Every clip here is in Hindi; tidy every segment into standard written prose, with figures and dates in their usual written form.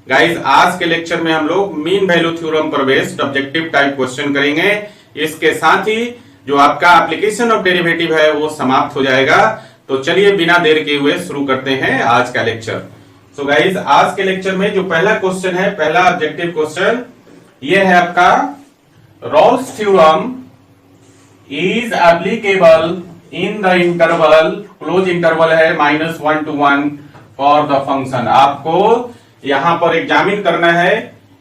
गाइस आज के लेक्चर में हम लोग मीन वैल्यू थ्योरम पर बेस्ड ऑब्जेक्टिव टाइप क्वेश्चन करेंगे। इसके साथ ही जो आपका एप्लीकेशन ऑफ डेरिवेटिव है वो समाप्त हो जाएगा। तो चलिए बिना देर किए हुए शुरू करते हैं आज का लेक्चर। सो गाइस आज के लेक्चर में जो पहला क्वेश्चन है, पहला ऑब्जेक्टिव क्वेश्चन ये है आपका, Rolle's theorem is applicable in the interval, close interval है -1 to 1 फॉर द फंक्शन। आपको यहां पर एग्जामिन करना है,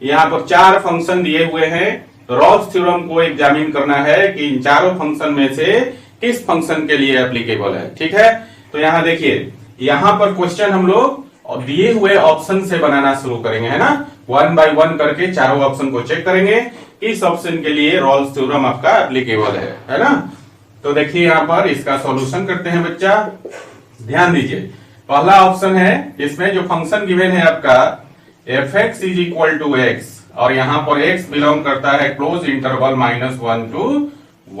यहां पर 4 फंक्शन दिए हुए हैं। तो रॉल्स थ्योरम को एग्जामिन करना है कि इन चारों फंक्शन में से किस फंक्शन के लिए एप्लीकेबल है। ठीक है, तो यहां देखिए, यहां पर क्वेश्चन हम लोग दिए हुए ऑप्शन से बनाना शुरू करेंगे, है ना। 1 by 1 करके चारों ऑप्शन को चेक करेंगे किस ऑप्शन के लिए रॉल्स थ्योरम आपका एप्लीकेबल है ना। तो देखिए यहां पर इसका सॉल्यूशन करते हैं बच्चा, ध्यान दीजिए। पहला ऑप्शन है, इसमें जो फंक्शन गिवन है आपका f(x) is equal to x और यहां पर x बिलोंग करता है क्लोज इंटरवल -1 to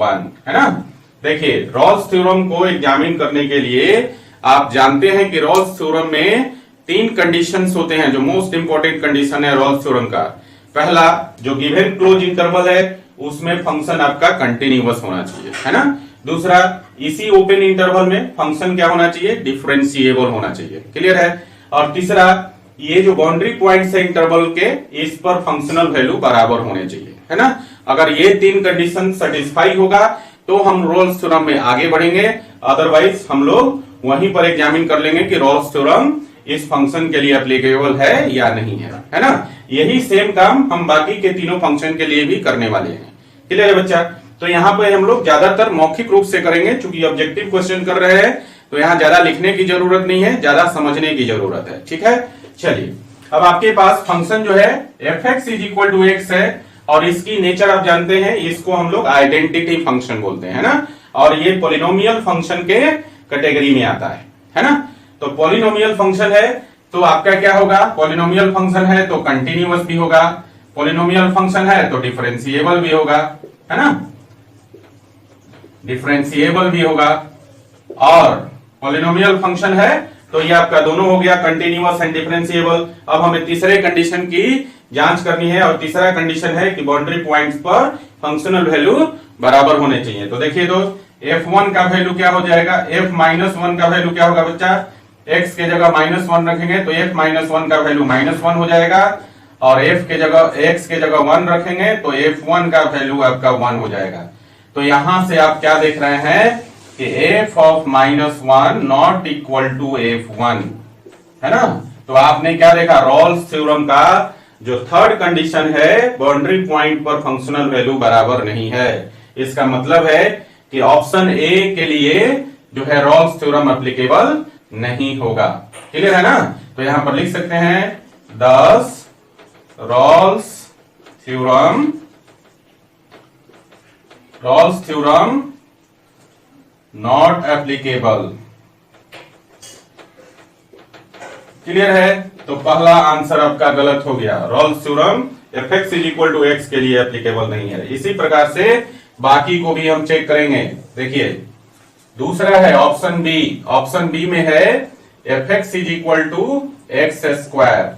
1, है ना। देखिए रॉल्स थ्योरम को एग्जामिन करने के लिए आप जानते हैं कि रॉल्स थ्योरम में 3 कंडीशंस होते हैं, जो मोस्ट इंपोर्टेंट कंडीशन है रॉल्स थ्योरम का। पहला, जो गिवन क्लोज इंटरवल है उसमें फंक्शन आपका कंटिन्यूअस होना चाहिए, है ना। दूसरा, इसी ओपन इंटरवल में फंक्शन क्या होना चाहिए, डिफरेंशिएबल होना चाहिए। क्लियर है। और तीसरा, ये जो बाउंड्री पॉइंट्स है इंटरवल के, इस पर फंक्शनल वैल्यू बराबर होने चाहिए, है ना। अगर ये 3 कंडीशन सेटिस्फाई होगा तो हम रॉल्स थ्योरम में आगे बढ़ेंगे, अदरवाइज हम लोग वहीं पर एग्जामिन कर लेंगे कि रॉल्स थ्योरम इस फंक्शन के लिए एप्लीकेबल है या नहीं है ना। यही सेम काम हम बाकी के तीनों फंक्शन के लिए भी करने वाले हैं। क्लियर है बच्चा। तो यहाँ पे हम लोग ज्यादातर मौखिक रूप से करेंगे, चूंकि ऑब्जेक्टिव क्वेश्चन कर रहे हैं तो यहाँ ज्यादा लिखने की जरूरत नहीं है, ज्यादा समझने की जरूरत है। ठीक है, चलिए अब आपके पास फंक्शन जो है f(x) is equal to x है और इसकी नेचर आप जानते हैं, इसको हम लोग आइडेंटिटी फंक्शन बोलते हैं, है ना। और ये पॉलिनोमियल फंक्शन के कैटेगरी में आता है ना। तो पॉलिनोमियल फंक्शन है तो आपका क्या होगा, पॉलिनोमियल फंक्शन है तो कंटिन्यूअस भी होगा, पॉलिनोमियल फंक्शन है तो डिफरेंशिएबल भी होगा, है ना, डिफरेंशिएबल भी होगा। और पॉलिनोमियल फंक्शन है तो ये आपका दोनों हो गया, कंटिन्यूअस एंड डिफरेंशिएबल। अब हमें तीसरे कंडीशन की जांच करनी है और तीसरा कंडीशन है कि बाउंड्री पॉइंट्स पर फंक्शनल वैल्यू बराबर होने चाहिए। तो देखिए दोस्त, f1 का वैल्यू क्या हो जाएगा, f-1 का वैल्यू क्या होगा बच्चा, x के जगह -1 रखेंगे तो f-1 का वैल्यू -1 हो जाएगा और f के जगह x के जगह 1 रखेंगे तो f1 का वैल्यू आपका 1 हो जाएगा। तो यहां से आप क्या देख रहे हैं कि f(-1) not equal to f1, है ना। तो आपने क्या देखा, रॉल्स थ्योरम का जो थर्ड कंडीशन है, बाउंड्री पॉइंट पर फंक्शनल वैल्यू बराबर नहीं है। इसका मतलब है कि ऑप्शन ए के लिए जो है रॉल्स थ्योरम एप्लीकेबल नहीं होगा। क्लियर है ना। तो यहां पर लिख सकते हैं, thus Rolle's theorem not applicable. Clear है। तो पहला आंसर आपका गलत हो गया, Rolle's theorem f(x) is equal to x के लिए एप्लीकेबल नहीं है। इसी प्रकार से बाकी को भी हम चेक करेंगे। देखिए दूसरा है ऑप्शन बी, ऑप्शन बी में है f(x) is equal to x²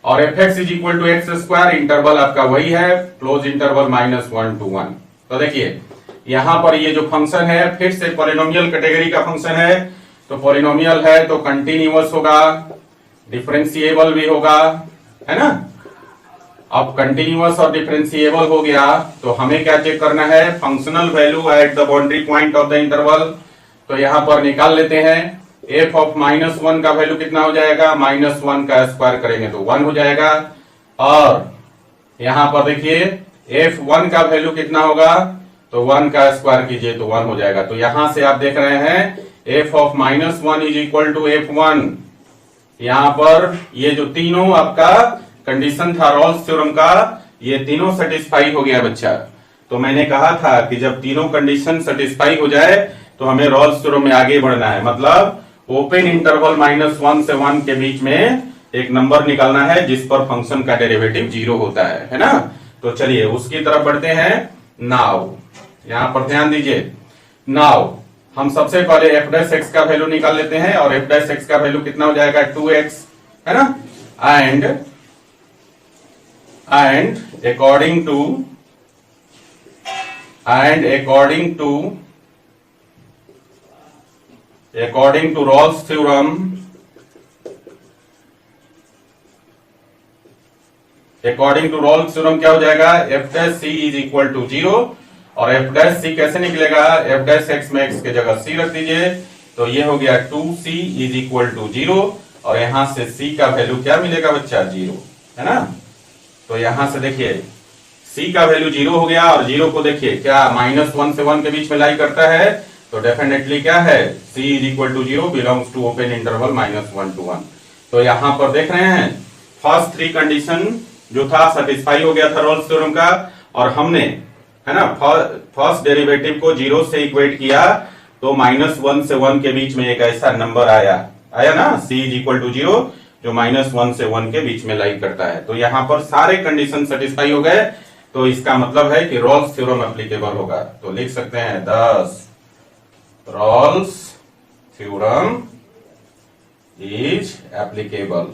और f(x) is equal to x² interval आपका वही है, क्लोज इंटरवल -1 to 1। तो देखिए यहां पर ये जो फंक्शन है फिर से पॉलिनोमियल कैटेगरी का फंक्शन है, तो पॉलिनोमियल है तो कंटिन्यूअस होगा, डिफरेंशिएबल भी होगा, है ना। अब कंटिन्यूअस और डिफरेंशिएबल हो गया तो हमें क्या चेक करना है, functional value at the boundary point of the interval. तो यहां पर निकाल लेते हैं, f(-1) का वैल्यू कितना हो जाएगा, -1 का स्क्वायर करेंगे तो 1 हो जाएगा। और यहां पर देखिए f1 का वैल्यू कितना होगा, तो 1 का स्क्वायर कीजिए तो 1 हो जाएगा। तो यहां से आप देख रहे हैं f(-1) is equal to f1। यहां पर ये जो तीनों आपका कंडीशन था रॉल्स थ्योरम का, ये तीनों सेटिस्फाई हो गया बच्चा। तो मैंने कहा था कि जब तीनों कंडीशन सेटिस्फाई हो जाए तो हमें रॉल्स थ्योरम में आगे बढ़ना है, मतलब ओपन इंटरवल -1 से 1 के बीच में एक नंबर निकालना है जिस पर फंक्शन का डेरिवेटिव 0 होता है ना। तो चलिए उसकी तरफ बढ़ते हैं। नाउ यहां पर ध्यान दीजिए, नाउ हम सबसे पहले f' का वैल्यू निकाल लेते हैं और f' का वैल्यू कितना हो जाएगा, 2x, है ना। And and according to Rolle's theorem, क्या हो जाएगा, f dash c is equal to 0 और f डैश c कैसे निकलेगा, f डैश x में x की जगह c रख दीजिए तो ये हो गया 2c इज इक्वल टू 0 और यहां से c का वैल्यू क्या मिलेगा बच्चा, 0 है ना। तो यहां से देखिए c का वैल्यू 0 हो गया और 0 को देखिए क्या -1 से 1 के बीच में लाई करता है, तो डेफिनेटली क्या है, c is equal to 0 belongs to open interval -1 to 1। तो यहां पर देख रहे हैं फर्स्ट 3 कंडीशन जो था सेटिस्फाई हो गया था रोल्स थ्योरम का, और हमने है ना फर्स्ट डेरिवेटिव को 0 से इक्वेट किया तो -1 से 1 के बीच में एक ऐसा नंबर आया ना, c इज इक्वल टू 0 जो -1 से 1 के बीच में लाई करता है। तो यहां पर सारे कंडीशन सेटिस्फाई हो गए, तो इसका मतलब है कि रोल्स थ्योरम एप्लीकेबल होगा। तो लिख सकते हैं 10 Rolle's theorem is applicable.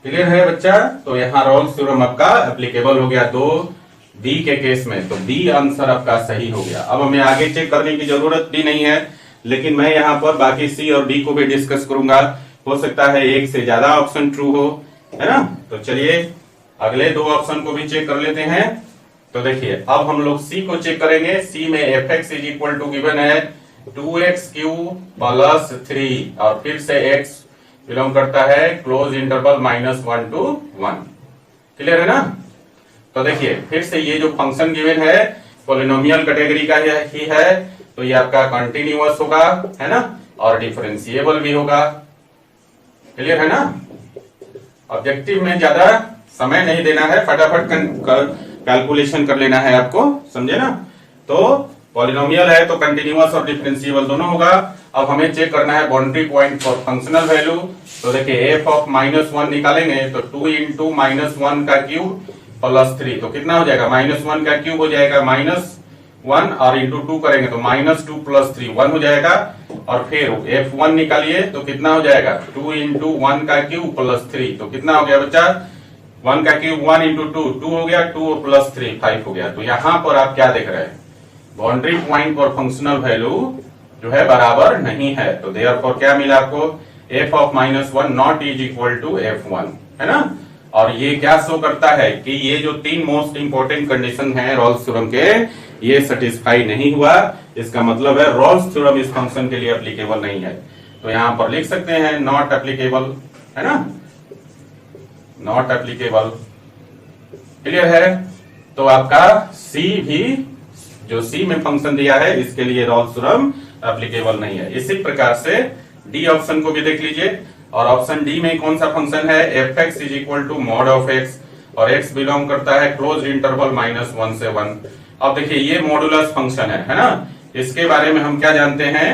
Clear है बच्चा। तो यहाँ रोल्स थ्योरम आपका एप्लीकेबल हो गया 2B के केस में, तो B आंसर आपका सही हो गया। अब हमें आगे चेक करने की जरूरत भी नहीं है, लेकिन मैं यहाँ पर बाकी C और D को भी डिस्कस करूंगा, हो सकता है एक से ज्यादा ऑप्शन ट्रू हो, है ना। तो चलिए अगले 2 ऑप्शन को भी चेक कर लेते हैं। तो देखिए अब हम लोग C को चेक करेंगे। C में fx is equal to given है 2x³ प्लस 3 और फिर से x बिलोंग करता है क्लोज इंटरवल -1 to 1। क्लियर है ना। तो देखिए फिर से ये जो फंक्शन गिवन है पॉलिनोमियल कैटेगरी का ही है, तो ये आपका कंटिन्यूअस होगा, है ना, और डिफरेंशिएबल भी होगा। क्लियर है ना। ऑब्जेक्टिव में ज्यादा समय नहीं देना है, फटाफट कैलकुलेशन कर लेना है आपको, समझे ना। तो पॉलिनोमियल है तो कंटिन्यूअस और डिफरेंशिएबल दोनों होगा। अब हमें चेक करना है boundary point for functional value. तो देखिए f ऑफ -1 निकालेंगे तो 2 इंटू -1 का क्यूब प्लस 3, तो कितना हो जाएगा, -1 का क्यूब हो जाएगा -1 और इंटू 2 करेंगे तो -2 प्लस 3 1 हो जाएगा। और फिर f1 निकालिए तो कितना हो जाएगा, 2 इंटू 1 का क्यूब प्लस 3, तो कितना हो गया बच्चा, 1 का क्यूब 1 इंटू 2 हो गया, 2 प्लस 3 5 हो गया। तो यहाँ पर आप क्या देख रहे हैं, boundary point for functional value जो है बराबर नहीं है। तो देयरफॉर क्या मिला आपको, f of -1 not is equal to f1, है ना। और ये क्या शो करता है कि ये जो 3 मोस्ट इंपोर्टेंट कंडीशन है रोल्स थ्योरम के, ये सेटिस्फाई नहीं हुआ। इसका मतलब है रोल्स थ्योरम इस फंक्शन के लिए एप्लीकेबल नहीं है। तो यहां पर लिख सकते हैं नॉट एप्लीकेबल, है ना, नॉट एप्लीकेबल। क्लियर है। तो आपका C भी जो C में फंक्शन दिया है इसके लिए रोल्स थ्योरम एप्लीकेबल नहीं है। इसी प्रकार से डी ऑप्शन को भी देख लीजिए, और ऑप्शन डी में कौन सा फंक्शन है, fx is equal to mod of x और x बिलोंग करता है क्लोज इंटरवल -1 से 1। अब देखिए ये मॉडुलस फंक्शन है ना। इसके बारे में हम क्या जानते हैं,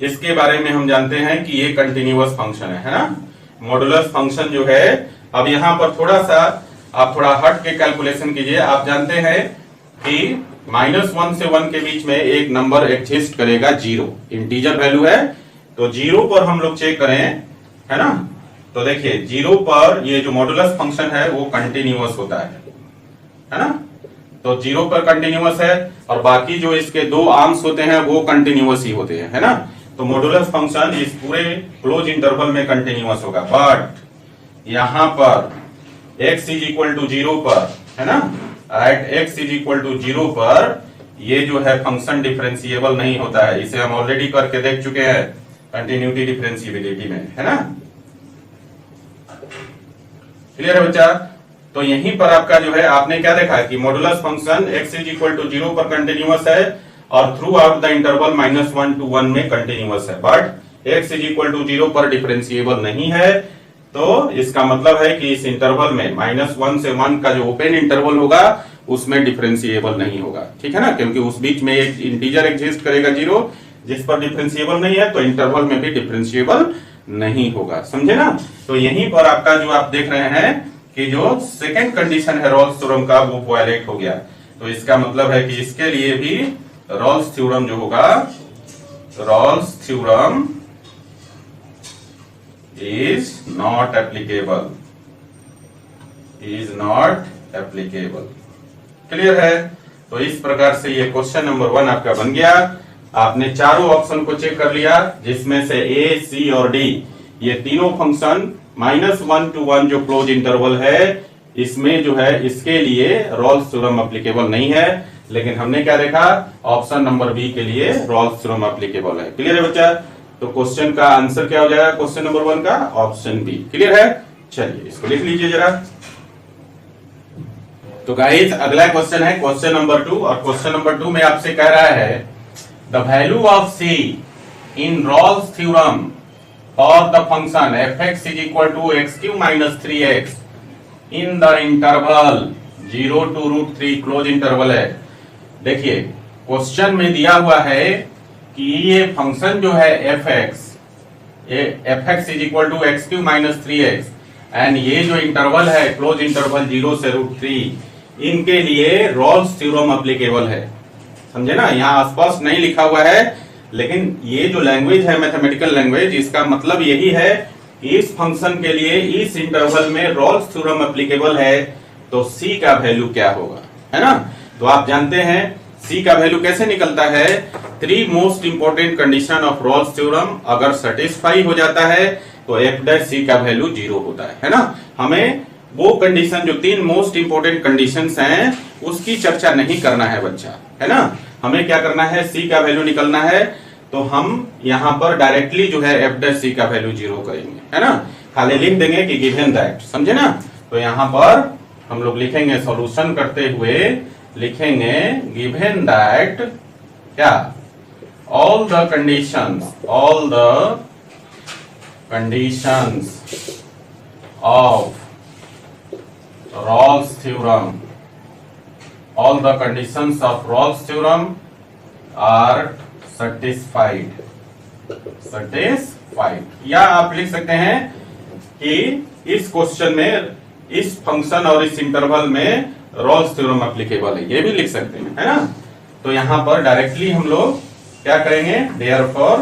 इसके बारे में हम जानते हैं कि ये कंटिन्यूअस फंक्शन है ना। मॉडुलस फंक्शन जो है, अब यहाँ पर थोड़ा सा आप थोड़ा हट के कैलकुलेशन कीजिए। आप जानते हैं कि -1 से 1 के बीच में एक नंबर एग्जिस्ट करेगा 0, इंटीजर वैल्यू है। तो 0 पर हम लोग चेक करें, है ना, तो देखिए 0 पर ये जो मॉडुलस फंक्शन है वो कंटिन्यूअस होता है ना। तो 0 पर कंटिन्यूअस है और बाकी जो इसके 2 आर्म्स होते हैं वो कंटिन्यूअस ही होते हैं, है ना। तो मॉडुलस फंक्शन इस पूरे क्लोज इंटरवल में कंटिन्यूअस होगा। बट यहां पर x इज इक्वल टू 0 पर, है ना, at x is equal to 0 पर ये जो है फंक्शन डिफरेंशिएबल नहीं होता है। इसे हम ऑलरेडी करके देख चुके हैं कंटिन्यूटी डिफरेंशिएबिलिटी में, है ना। क्लियर है बच्चा। तो यहीं पर आपका जो है आपने क्या देखा कि modulus function x is equal to 0 पर कंटिन्यूअस है और throughout the interval -1 to 1 में कंटिन्यूअस है। But x is equal to 0 पर डिफरेंशिएबल नहीं है। तो इसका मतलब है कि इस इंटरवल में -1 से 1 का जो ओपन इंटरवल होगा उसमें डिफरेंशिएबल नहीं होगा, ठीक है ना, क्योंकि उस बीच में एक इंटीजर एग्जिस्ट करेगा 0 जिस पर डिफरेंशिएबल नहीं है, तो इंटरवल में भी डिफरेंशिएबल नहीं होगा, समझे ना। तो यहीं पर आपका जो आप देख रहे हैं कि जो सेकंड कंडीशन है रोल्स थ्योरम का वो वायलेट हो गया। तो इसका मतलब है कि इसके लिए भी रोल्स थ्योरम जो होगा, Rolle's theorem is not applicable, is not applicable. Clear है? तो इस प्रकार से ये क्वेश्चन नंबर 1 आपका बन गया। आपने चारों ऑप्शन को चेक कर लिया, जिसमें से ए, सी और डी ये तीनों फंक्शन -1 to 1 जो क्लोज इंटरवल है, इसमें जो है इसके लिए रॉल्स थ्योरम एप्लीकेबल नहीं है। लेकिन हमने क्या देखा, ऑप्शन नंबर बी के लिए रॉल्स थ्योरम एप्लीकेबल है। क्लियर है बच्चा? तो क्वेश्चन का आंसर क्या हो जाएगा क्वेश्चन नंबर 1 का? Option B. क्लियर है? चलिए इसको लिख लीजिए जरा। तो गाइस अगला क्वेश्चन है क्वेश्चन नंबर 2, और क्वेश्चन नंबर 2 में आपसे कह रहा है the value of c in Rolle's theorem और the function f(x) is equal to x³ minus 3x in the interval 0 to √3 closed interval है। देखिए क्वेश्चन में दिया हुआ है कि ये फंक्शन जो है f(x) is equal to x³ minus 3x and ये जो इंटरवल है क्लोज इंटरवल 0 से √3, इनके लिए रॉल्स थ्योरम एप्लीकेबल है। समझे ना? यहाँ स्पष्ट नहीं लिखा हुआ है, लेकिन ये जो लैंग्वेज है मैथमेटिकल लैंग्वेज, इसका मतलब यही है इस फंक्शन के लिए इस इंटरवल में रॉल्स थ्योरम एप्लीकेबल है, तो c का वैल्यू क्या होगा, है ना? तो आप जानते हैं c का वैल्यू कैसे निकलता है। 3 most important condition of Rolle's theorem अगर सेटिस्फाई हो जाता है तो f' का वैल्यू 0 होता है ना? हमें वो कंडीशन जो 3 मोस्ट इंपोर्टेंट कंडीशंस हैं उसकी चर्चा नहीं करना है बच्चा, है ना? हमें क्या करना है, c का वैल्यू निकलना है। तो हम यहाँ पर डायरेक्टली जो है f' का वैल्यू 0 करेंगे, है ना? खाली लिख देंगे कि गिवन दैट, समझे ना? तो यहाँ पर हम लोग लिखेंगे सॉल्यूशन करते हुए लिखेंगे गिवन दैट क्या, all the conditions of Rolle's theorem, all the conditions of Rolle's theorem are satisfied। या आप लिख सकते हैं कि इस क्वेश्चन में इस फंक्शन और इस इंटरवल में रॉल्स थ्योरम एप्लीकेबल है, ये भी लिख सकते हैं, है ना? तो यहाँ पर डायरेक्टली हम लोग क्या करेंगे, therefore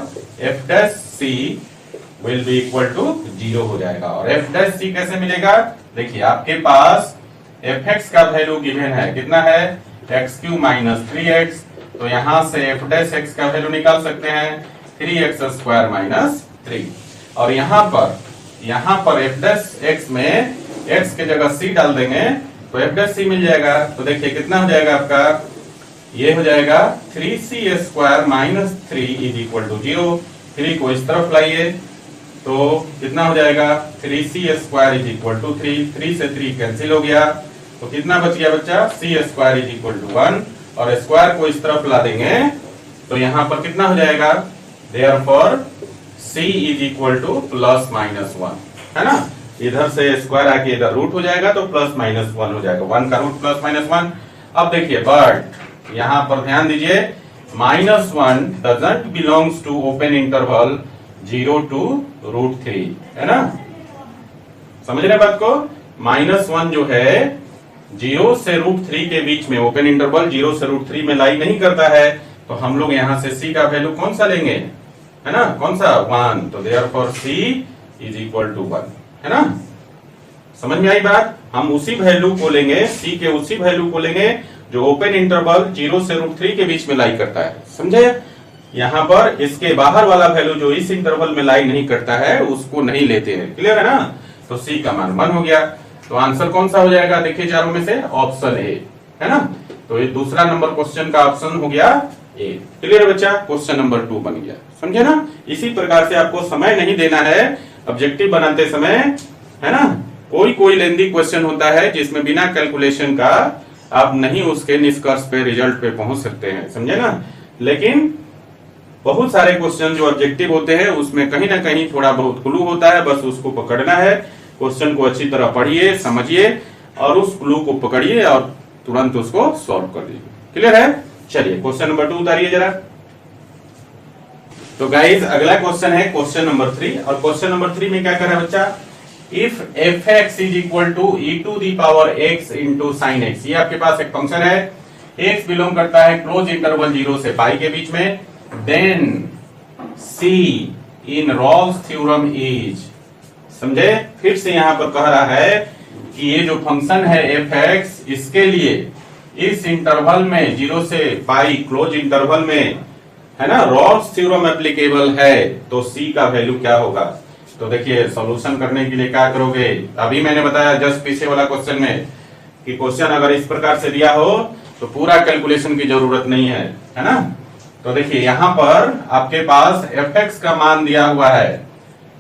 f' will be equal to 0 हो जाएगा। और f' कैसे मिलेगा? देखिए आपके पास f(x) का वैल्यू गिवन है, कितना है, x³ माइनस 3x। तो यहां से f' का वैल्यू निकाल सकते हैं 3x² माइनस 3। और यहाँ पर f' में x के जगह c डाल देंगे तो f' मिल जाएगा। तो देखिए कितना हो जाएगा आपका, ये हो जाएगा 3c² minus 3 is equal to 0। 3 को इस तरफ लाइए तो कितना हो जाएगा, 3c² इज इक्वल टू 3 से 3 कैंसिल हो गया। तो कितना बच गया बच्चा, c² इज इक्वल टू 1। और स्क्वायर को इस तरफ ला देंगे तो यहाँ पर कितना हो जाएगा, therefore c is equal two plus minus 1, है ना? इधर से स्क्वायर आके इधर रूट हो जाएगा तो प्लस माइनस 1 हो जाएगा, 1 का रूट प्लस माइनस 1। अब देखिए बट यहाँ पर ध्यान दीजिए, -1 doesn't belongs to open interval 0 to √3, है ना? समझ रहे बात को? -1 जो है 0 से √3 के बीच में, ओपन इंटरवल 0 से √3 में लाई नहीं करता है, तो हम लोग यहाँ से c का वैल्यू कौन सा लेंगे, है ना? कौन सा, 1। तो therefore c is equal to 1, है ना? समझ में आई बात? हम उसी वैल्यू को लेंगे, c के उसी वैल्यू को लेंगे जो ओपन इंटरवल 0 से √3 के बीच में लाई करता है, समझे? यहाँ पर इसके बाहर वाला वैल्यू जो इस इंटरवल में लाई नहीं करता है उसको नहीं लेते हैं। क्लियर है ना? तो c का मान 1 हो गया। तो आंसर कौन सा हो जाएगा, देखिए चारों में से ऑप्शन ए, है ना? तो ये दूसरा नंबर क्वेश्चन का ऑप्शन हो गया ए। क्लियर है बच्चा? क्वेश्चन नंबर 2 बन गया, समझे ना? इसी प्रकार से आपको समय नहीं देना है ऑब्जेक्टिव बनाते समय, है ना? कोई लेंदी क्वेश्चन होता है जिसमें बिना कैलकुलेशन का आप नहीं उसके निष्कर्ष पे, रिजल्ट पे पहुंच सकते हैं, समझे ना? लेकिन बहुत सारे क्वेश्चन जो ऑब्जेक्टिव होते हैं उसमें कहीं ना कहीं थोड़ा बहुत क्लू होता है, बस उसको पकड़ना है। क्वेश्चन को अच्छी तरह पढ़िए, समझिए और उस क्लू को पकड़िए और तुरंत उसको सॉल्व कर दीजिए। क्लियर है? चलिए क्वेश्चन नंबर 2 उतारिए जरा। तो गाइज अगला क्वेश्चन है क्वेश्चन नंबर 3, और क्वेश्चन नंबर 3 में क्या कर रहा है बच्चा, if f(x) is equal to e⁻x into sine x। ये आपके पास एक फंक्शन है, x बिलोंग करता है क्लोज इंटरवल 0 से पाई के बीच में, then c in Rolle's theorem is, समझे? फिर से यहाँ पर कह रहा है कि ये जो फंक्शन है एफ एक्स, इसके लिए इस इंटरवल में 0 से पाई क्लोज इंटरवल में, है ना, रॉल्स थ्योरम एप्लीकेबल है, तो सी का वैल्यू क्या होगा। तो देखिए सॉल्यूशन करने के लिए क्या करोगे, अभी मैंने बताया जस्ट पीछे वाला क्वेश्चन में कि क्वेश्चन अगर इस प्रकार से दिया हो तो पूरा कैलकुलेशन की जरूरत नहीं है ना। तो देखिए यहां पर आपके पास एफ एक्स का मान दिया हुआ है,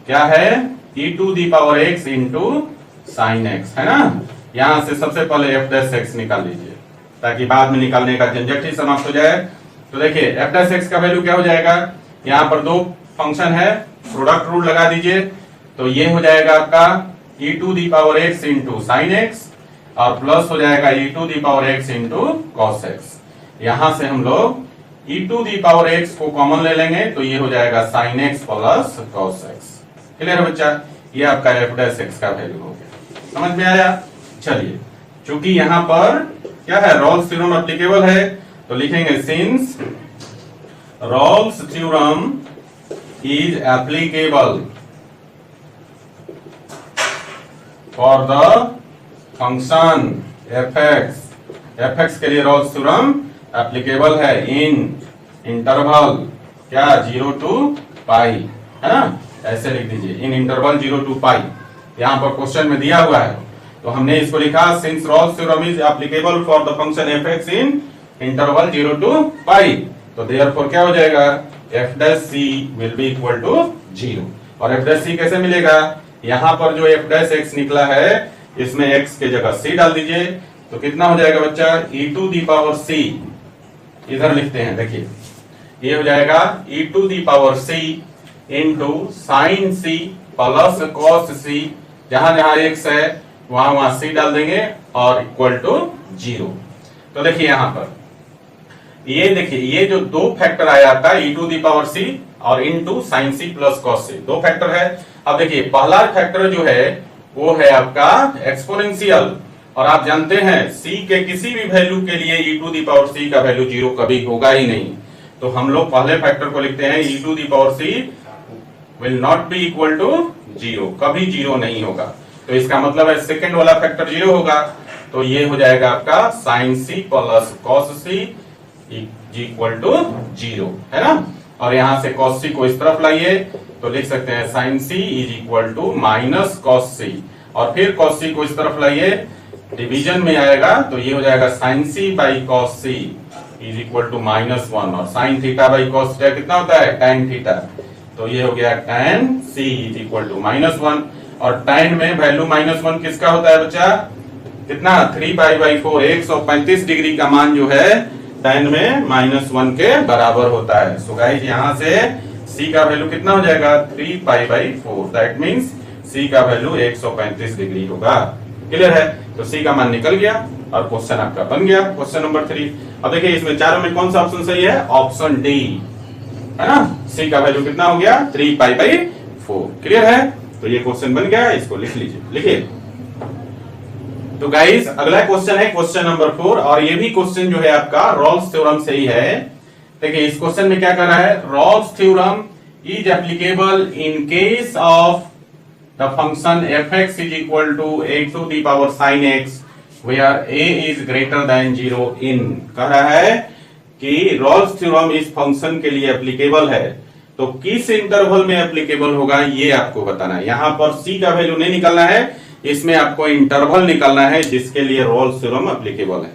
क्या है, e to the power x into sine x, है ना। यहां से सबसे पहले एफ डैश एक्स निकाल लीजिए ताकि बाद में निकालने का झंझट ही समाप्त हो जाए। तो देखिए एफ डैश एक्स का वैल्यू क्या हो जाएगा, यहाँ पर दो फंक्शन है, प्रोडक्ट रूल लगा दीजिए, तो ये हो जाएगा आपका e to the power x into sine x और प्लस हो जाएगा e to the power x into cos x. यहां से हम लोग e to the power x को कॉमन ले लेंगे तो ये हो जाएगा sine x plus cos x. Clear है बच्चा, ये आपका एफ डैश एक्स का वैल्यू हो गया, समझ में आया। चलिए चूंकि यहां पर क्या है, रॉल्स थ्योरम एप्लीकेबल है, तो लिखेंगे since Rolle's theorem is applicable for the function f x के लिए रॉल्स थ्योरम एप्लीकेबल है इन इंटरवल क्या 0 टू पाई, है ना, ऐसे लिख दीजिए इन इंटरवल 0 टू पाई। यहां पर क्वेश्चन में दिया हुआ है तो हमने इसको लिखा since Rolle's theorem is applicable for the function f x in interval 0 to pi, तो देयरफॉर क्या हो जाएगा, f dash c will be equal to 0। और एफ डैश सी कैसे मिलेगा, यहां पर जो एफ डैश एक्स निकला है इसमें एक्स के जगह सी डाल दीजिए, तो कितना हो जाएगा बच्चा, e to the power c, इधर लिखते हैं, देखिए ये हो जाएगा e to the power c into sine c plus cos c, जहां जहां एक्स है वहां वहां सी डाल देंगे और इक्वल टू 0। तो देखिए यहां पर ये देखिए ये जो दो फैक्टर आया आपका e to the power c और into sine c plus cos c, दो फैक्टर है। अब देखिए पहला फैक्टर जो है वो है आपका एक्सपोनेंशियल, और आप जानते हैं c के किसी भी वैल्यू के लिए e to the power c का वैल्यू 0 कभी होगा ही नहीं, तो हम लोग पहले फैक्टर को लिखते हैं e to the power c will not be equal to 0, कभी 0 नहीं होगा, तो इसका मतलब है सेकंड वाला फैक्टर 0 होगा, तो ये हो जाएगा आपका sine c plus cos c equal to 0, है ना। और यहां से कॉस सी को इस तरफ लाइए तो लिख सकते हैं sine c is equal to minus cos c, और फिर कॉस सी को इस तरफ लाइए, डिवीजन में आएगा तो ये हो जाएगा sine c by cos c is equal to -1, और sine theta by cos theta कितना होता है, tan थीटा, तो ये हो गया tan c is equal to -1, और tan में वैल्यू -1 किसका होता है बच्चा, कितना, 3π/4, 135 डिग्री का मान जो है tan में -1 के बराबर होता है। सो गाइस यहाँ से c का वैल्यू कितना हो जाएगा, 3π/4, दैट मीन्स c का वैल्यू 135 डिग्री होगा। क्लियर है, तो सी का मान निकल गया और क्वेश्चन आपका बन गया, क्वेश्चन नंबर 3। अब देखिए इसमें चारों में कौन सा ऑप्शन सही है, ऑप्शन डी, है ना, सी का वैल्यू कितना हो गया, 3π/4। क्लियर है, तो ये क्वेश्चन बन गया, इसको लिख लीजिए, लिखिए। तो गाइस अगला क्वेश्चन है क्वेश्चन नंबर 4, और ये भी क्वेश्चन जो है आपका रॉल्स थ्योरम से ही है। देखिए इस क्वेश्चन में क्या कर रहा है, Rolle's theorem is applicable in case of the function f(x) is equal to a to the power sin x where a is greater than 0 in, कह रहा है कि रॉल्स थ्योरम इस फंक्शन के लिए एप्लीकेबल है, तो किस इंटरवल में एप्लीकेबल होगा ये आपको बताना है। यहां पर c का वैल्यू नहीं निकालना है, इसमें आपको इंटरवल निकालना है जिसके लिए रॉल्स थ्योरम एप्लीकेबल है,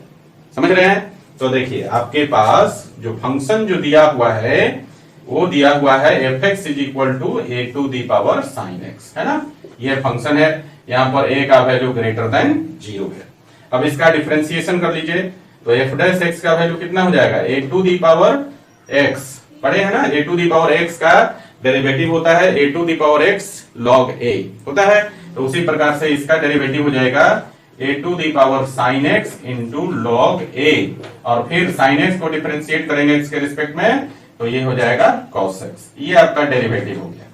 समझ रहे हैं। तो देखिए आपके पास जो फंक्शन जो दिया हुआ है वो दिया हुआ है f(x) is equal to a to the power sin x, है ना, ये फंक्शन है, यहाँ पर a का वैल्यू ग्रेटर देन 0 है। अब इसका डिफरेंशिएशन कर लीजिए, तो f डैश x का वैल्यू कितना हो जाएगा, a to the power x, पढ़े है ना, a to the power x का डेरिवेटिव होता है a to the power x log a होता है, तो उसी प्रकार से इसका डेरिवेटिव हो जाएगा a to the power sin x into log a, और फिर sin x को डिफरेंशिएट करेंगे x के रिस्पेक्ट में, तो ये हो जाएगा cos x, ये आपका डेरिवेटिव हो गया,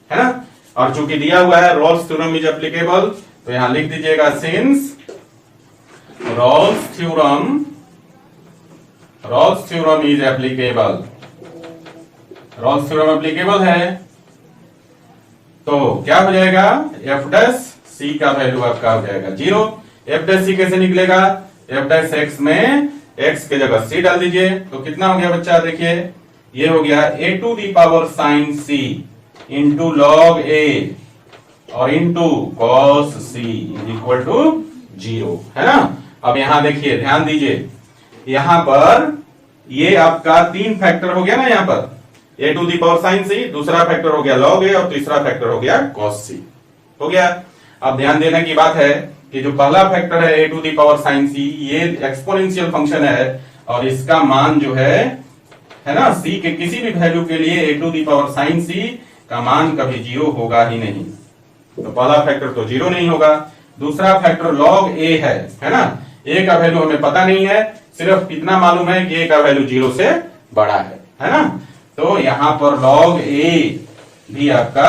है ना। और चूंकि दिया हुआ है रॉल्स थ्योरम इज एप्लीकेबल, तो यहां लिख दीजिएगा since Rolle's theorem is applicable, Rolle's theorem applicable है तो क्या हो जाएगा, f डैश c का वैल्यू आपका हो जाएगा 0, एफ डैश सी कैसे निकलेगा, एफ डैश एक्स में एक्स की जगह सी डाल दीजिए, तो कितना हो गया बच्चा, देखिए ये हो गया a to the power sine c into log a और into cos c is equal to 0, है ना। अब यहां देखिए, ध्यान दीजिए, यहां पर ये आपका 3 फैक्टर हो गया ना, यहां पर ए टू दी पावर साइन सी, दूसरा फैक्टर हो गया लॉग ए और तीसरा फैक्टर हो गया कॉस सी, हो गया। अब ध्यान देने की बात है कि जो पहला फैक्टर है ए टू दी पावर साइन सी, ये एक्सपोनेंशियल फंक्शन है और इसका मान जो है ना, सी के किसी भी वैल्यू के लिए ए टू दी पावर साइन सी का मान कभी 0 होगा ही नहीं, तो पहला फैक्टर तो 0 नहीं होगा। दूसरा फैक्टर लॉग ए है ना, ए का वैल्यू हमें पता नहीं है, सिर्फ इतना मालूम है कि ए का वैल्यू 0 से बड़ा है ना। तो यहां पर लॉग ए भी आपका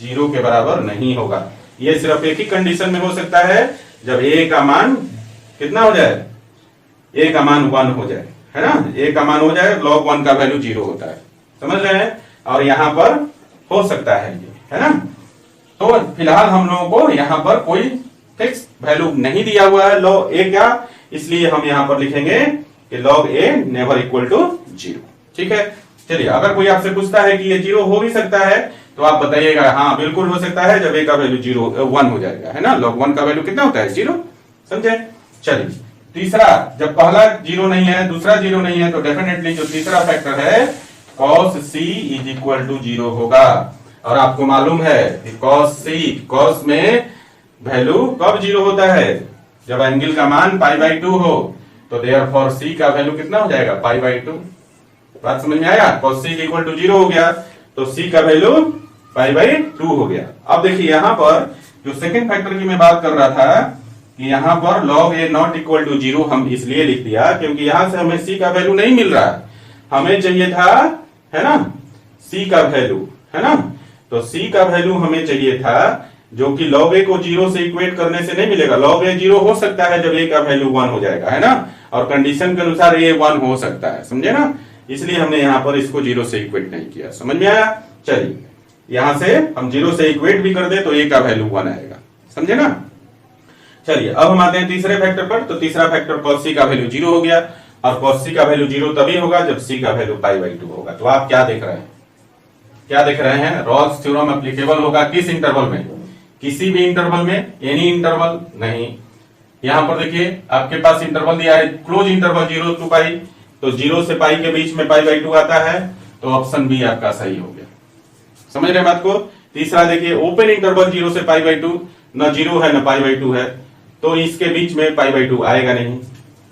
0 के बराबर नहीं होगा। ये सिर्फ एक ही कंडीशन में हो सकता है, जब ए का मान कितना हो जाए, ए का मान 1 हो जाए, है ना, ए का मान हो जाए, log 1 का वैल्यू 0 होता है, समझ रहे हैं। और यहां पर हो सकता है ये, है ना। तो फिलहाल हम लोगों को यहां पर कोई फिक्स वैल्यू नहीं दिया हुआ है log a क्या, इसलिए हम यहां पर लिखेंगे कि log a never equal to 0, ठीक है। चलिए, अगर कोई आपसे पूछता है कि ये 0 हो भी सकता है तो आप बताइएगा हाँ बिल्कुल हो सकता है, जब a का वैल्यू 1 हो जाएगा, है ना। log 1 का वैल्यू कितना होता है, 0, समझे। चलिए, तीसरा, जब पहला 0 नहीं है, दूसरा 0 नहीं है, तो डेफिनेटली जो तीसरा फैक्टर है cos c is equal to 0 होगा। और आपको मालूम है कि cos में वैल्यू कब 0 होता है, जब एंगल का मान π/2 हो, तो देयरफॉर c का वैल्यू कितना हो जाएगा, π/2। बात समझ में आया, cos c इक्वल टू 0 हो गया, तो c का वैल्यू π/2 हो गया। अब देखिए यहां पर जो सेकंड फैक्टर की मैं बात कर रहा था कि यहां पर log a not equal to 0 हम इसलिए लिख दिया क्योंकि यहां से हमें c का वैल्यू नहीं मिल रहा है, हमें चाहिए था, है ना, c का वैल्यू, है ना। तो c का वैल्यू हमें चाहिए था, जो कि log a को 0 से इक्वेट करने से नहीं मिलेगा। log a 0 हो सकता है जब a का वैल्यू 1 हो जाएगा, है ना, और कंडीशन के अनुसार a 1 हो सकता है, समझे ना, इसलिए हमने यहां पर इसको 0 से इक्वेट नहीं किया, समझ में आया। चलिए, यहां से हम 0 से इक्वेट भी कर दे तो a का वैल्यू 1 आएगा, समझे ना। चलिए, अब हम आते हैं तीसरे फैक्टर पर। तो तीसरा फैक्टर cos c का वैल्यू 0 हो गया, और cos c का वैल्यू 0 तभी होगा जब c का वैल्यू π/2 होगा। तो आप क्या देख रहे हैं, क्या देख रहे हैं, रॉल्स थ्योरम एप्लीकेबल होगा किस इंटरवल में, किसी भी इंटरवल में, एनी इंटरवल नहीं। यहां पर देखिए आपके पास इंटरवल दिया है क्लोज इंटरवल 0 to π, तो 0 से π के बीच में π/2 आता है, तो ऑप्शन बी आपका सही हो गया, समझ रहे बात को। तीसरा देखिए ओपन इंटरवल 0 से π/2, न 0 है न π/2 है, तो इसके बीच में π/2 आएगा नहीं,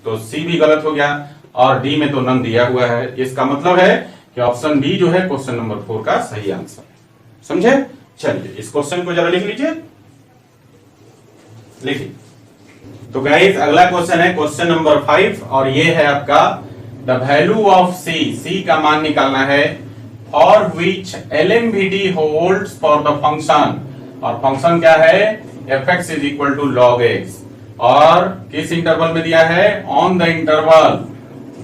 तो सी भी गलत हो गया, और डी में तो नन दिया हुआ है। इसका मतलब है कि ऑप्शन बी जो है क्वेश्चन नंबर 4 का सही आंसर, समझे। चलिए, इस क्वेश्चन को जरा लिख लीजिए, लिखिए। तो गाइस, अगला क्वेश्चन है क्वेश्चन नंबर 5, और ये है आपका द वैल्यू ऑफ सी का मान निकालना है, for which LMVT holds for the function, और फंक्शन क्या है, fx is equal to log x, और किस इंटरवल में दिया है, on the interval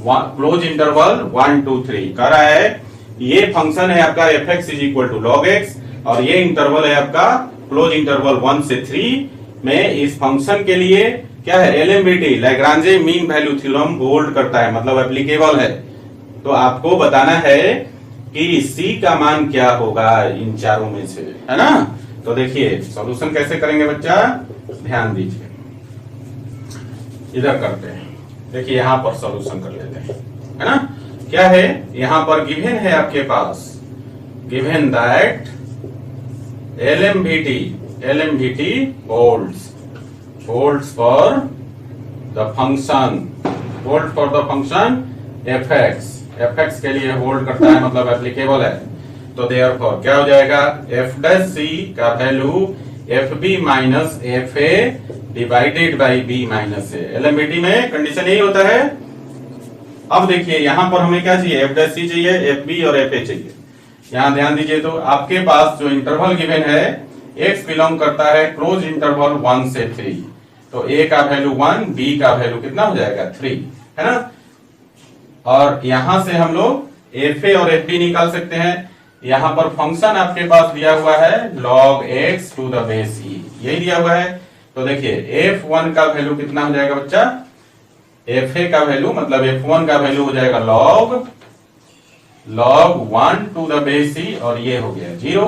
close interval 1 to 3 कह रहा है। ये फंक्शन है आपका fx is equal to log x, और ये इंटरवल है आपका क्लोज इंटरवल 1 से 3 में। इस फंक्शन के लिए क्या है, LMVT Lagrange mean value theorem hold करता है, मतलब एप्लीकेबल है। तो आपको बताना है कि c का मान क्या होगा इन चारों में से, है ना। तो देखिए सॉल्यूशन कैसे करेंगे बच्चा, ध्यान दीजिए, इधर करते हैं। देखिए यहां पर सॉल्यूशन कर लेते हैं, है ना। क्या है, यहां पर गिवन है आपके पास, given that LMVT holds for the function fx के लिए होल्ड करता है, मतलब एप्लीकेबल है। तो देयरफॉर क्या हो जाएगा, f' का value fb minus fa divided by b minus a। LMVT में कंडीशन यही होता है। अब देखिए यहां पर हमें क्या चाहिए, f' चाहिए, fb और fa चाहिए। यहां ध्यान दीजिए, तो आपके पास जो इंटरवल गिवन है x बिलोंग करता है क्लोज इंटरवल 1 से 3, तो a का वैल्यू 1, b का वैल्यू कितना हो जाएगा 3, है ना। और यहां से हम लोग fa और fb निकाल सकते हैं। यहां पर फंक्शन आपके पास दिया हुआ है log x to the base e, यही दिया हुआ है। तो देखिए f1 का वैल्यू कितना हो जाएगा बच्चा, fa का वैल्यू मतलब f1 का वैल्यू हो जाएगा log 1 to the base c और ये हो गया 0।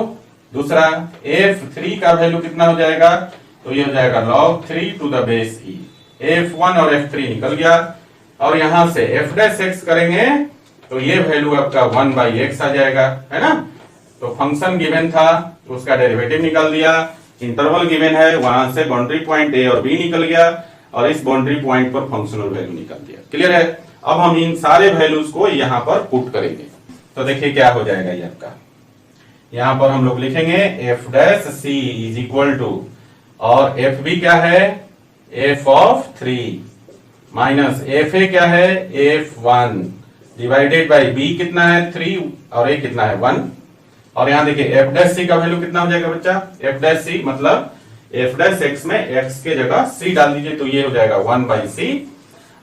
दूसरा f3 का वैल्यू कितना हो जाएगा, तो ये हो जाएगा log 3 to the base e। f1 और f3 निकल गया और यहां से f' करेंगे तो ये वैल्यू आपका 1/x आ जाएगा, है ना। तो फंक्शन गिवन था उसका डेरिवेटिव निकाल दिया, इंटरवल गिवन है वहां से बाउंड्री पॉइंट a और b निकल गया और इस बाउंड्री पॉइंट पर फंक्शनल वैल्यू निकाल दिया। क्लियर है। अब हम इन सारे वैल्यूज को यहां पर पुट करेंगे तो देखिए क्या हो जाएगा ये आपका, यहां पर हम लोग लिखेंगे f' इज इक्वल टू, और f क्या है f(3) माइनस fa क्या है f1 डिवाइडेड बाई b कितना है 3 और a कितना है 1। और यहां देखिए f' का वैल्यू कितना हो जाएगा बच्चा, f' मतलब f' में x के जगह c डाल दीजिए तो ये हो जाएगा 1/c।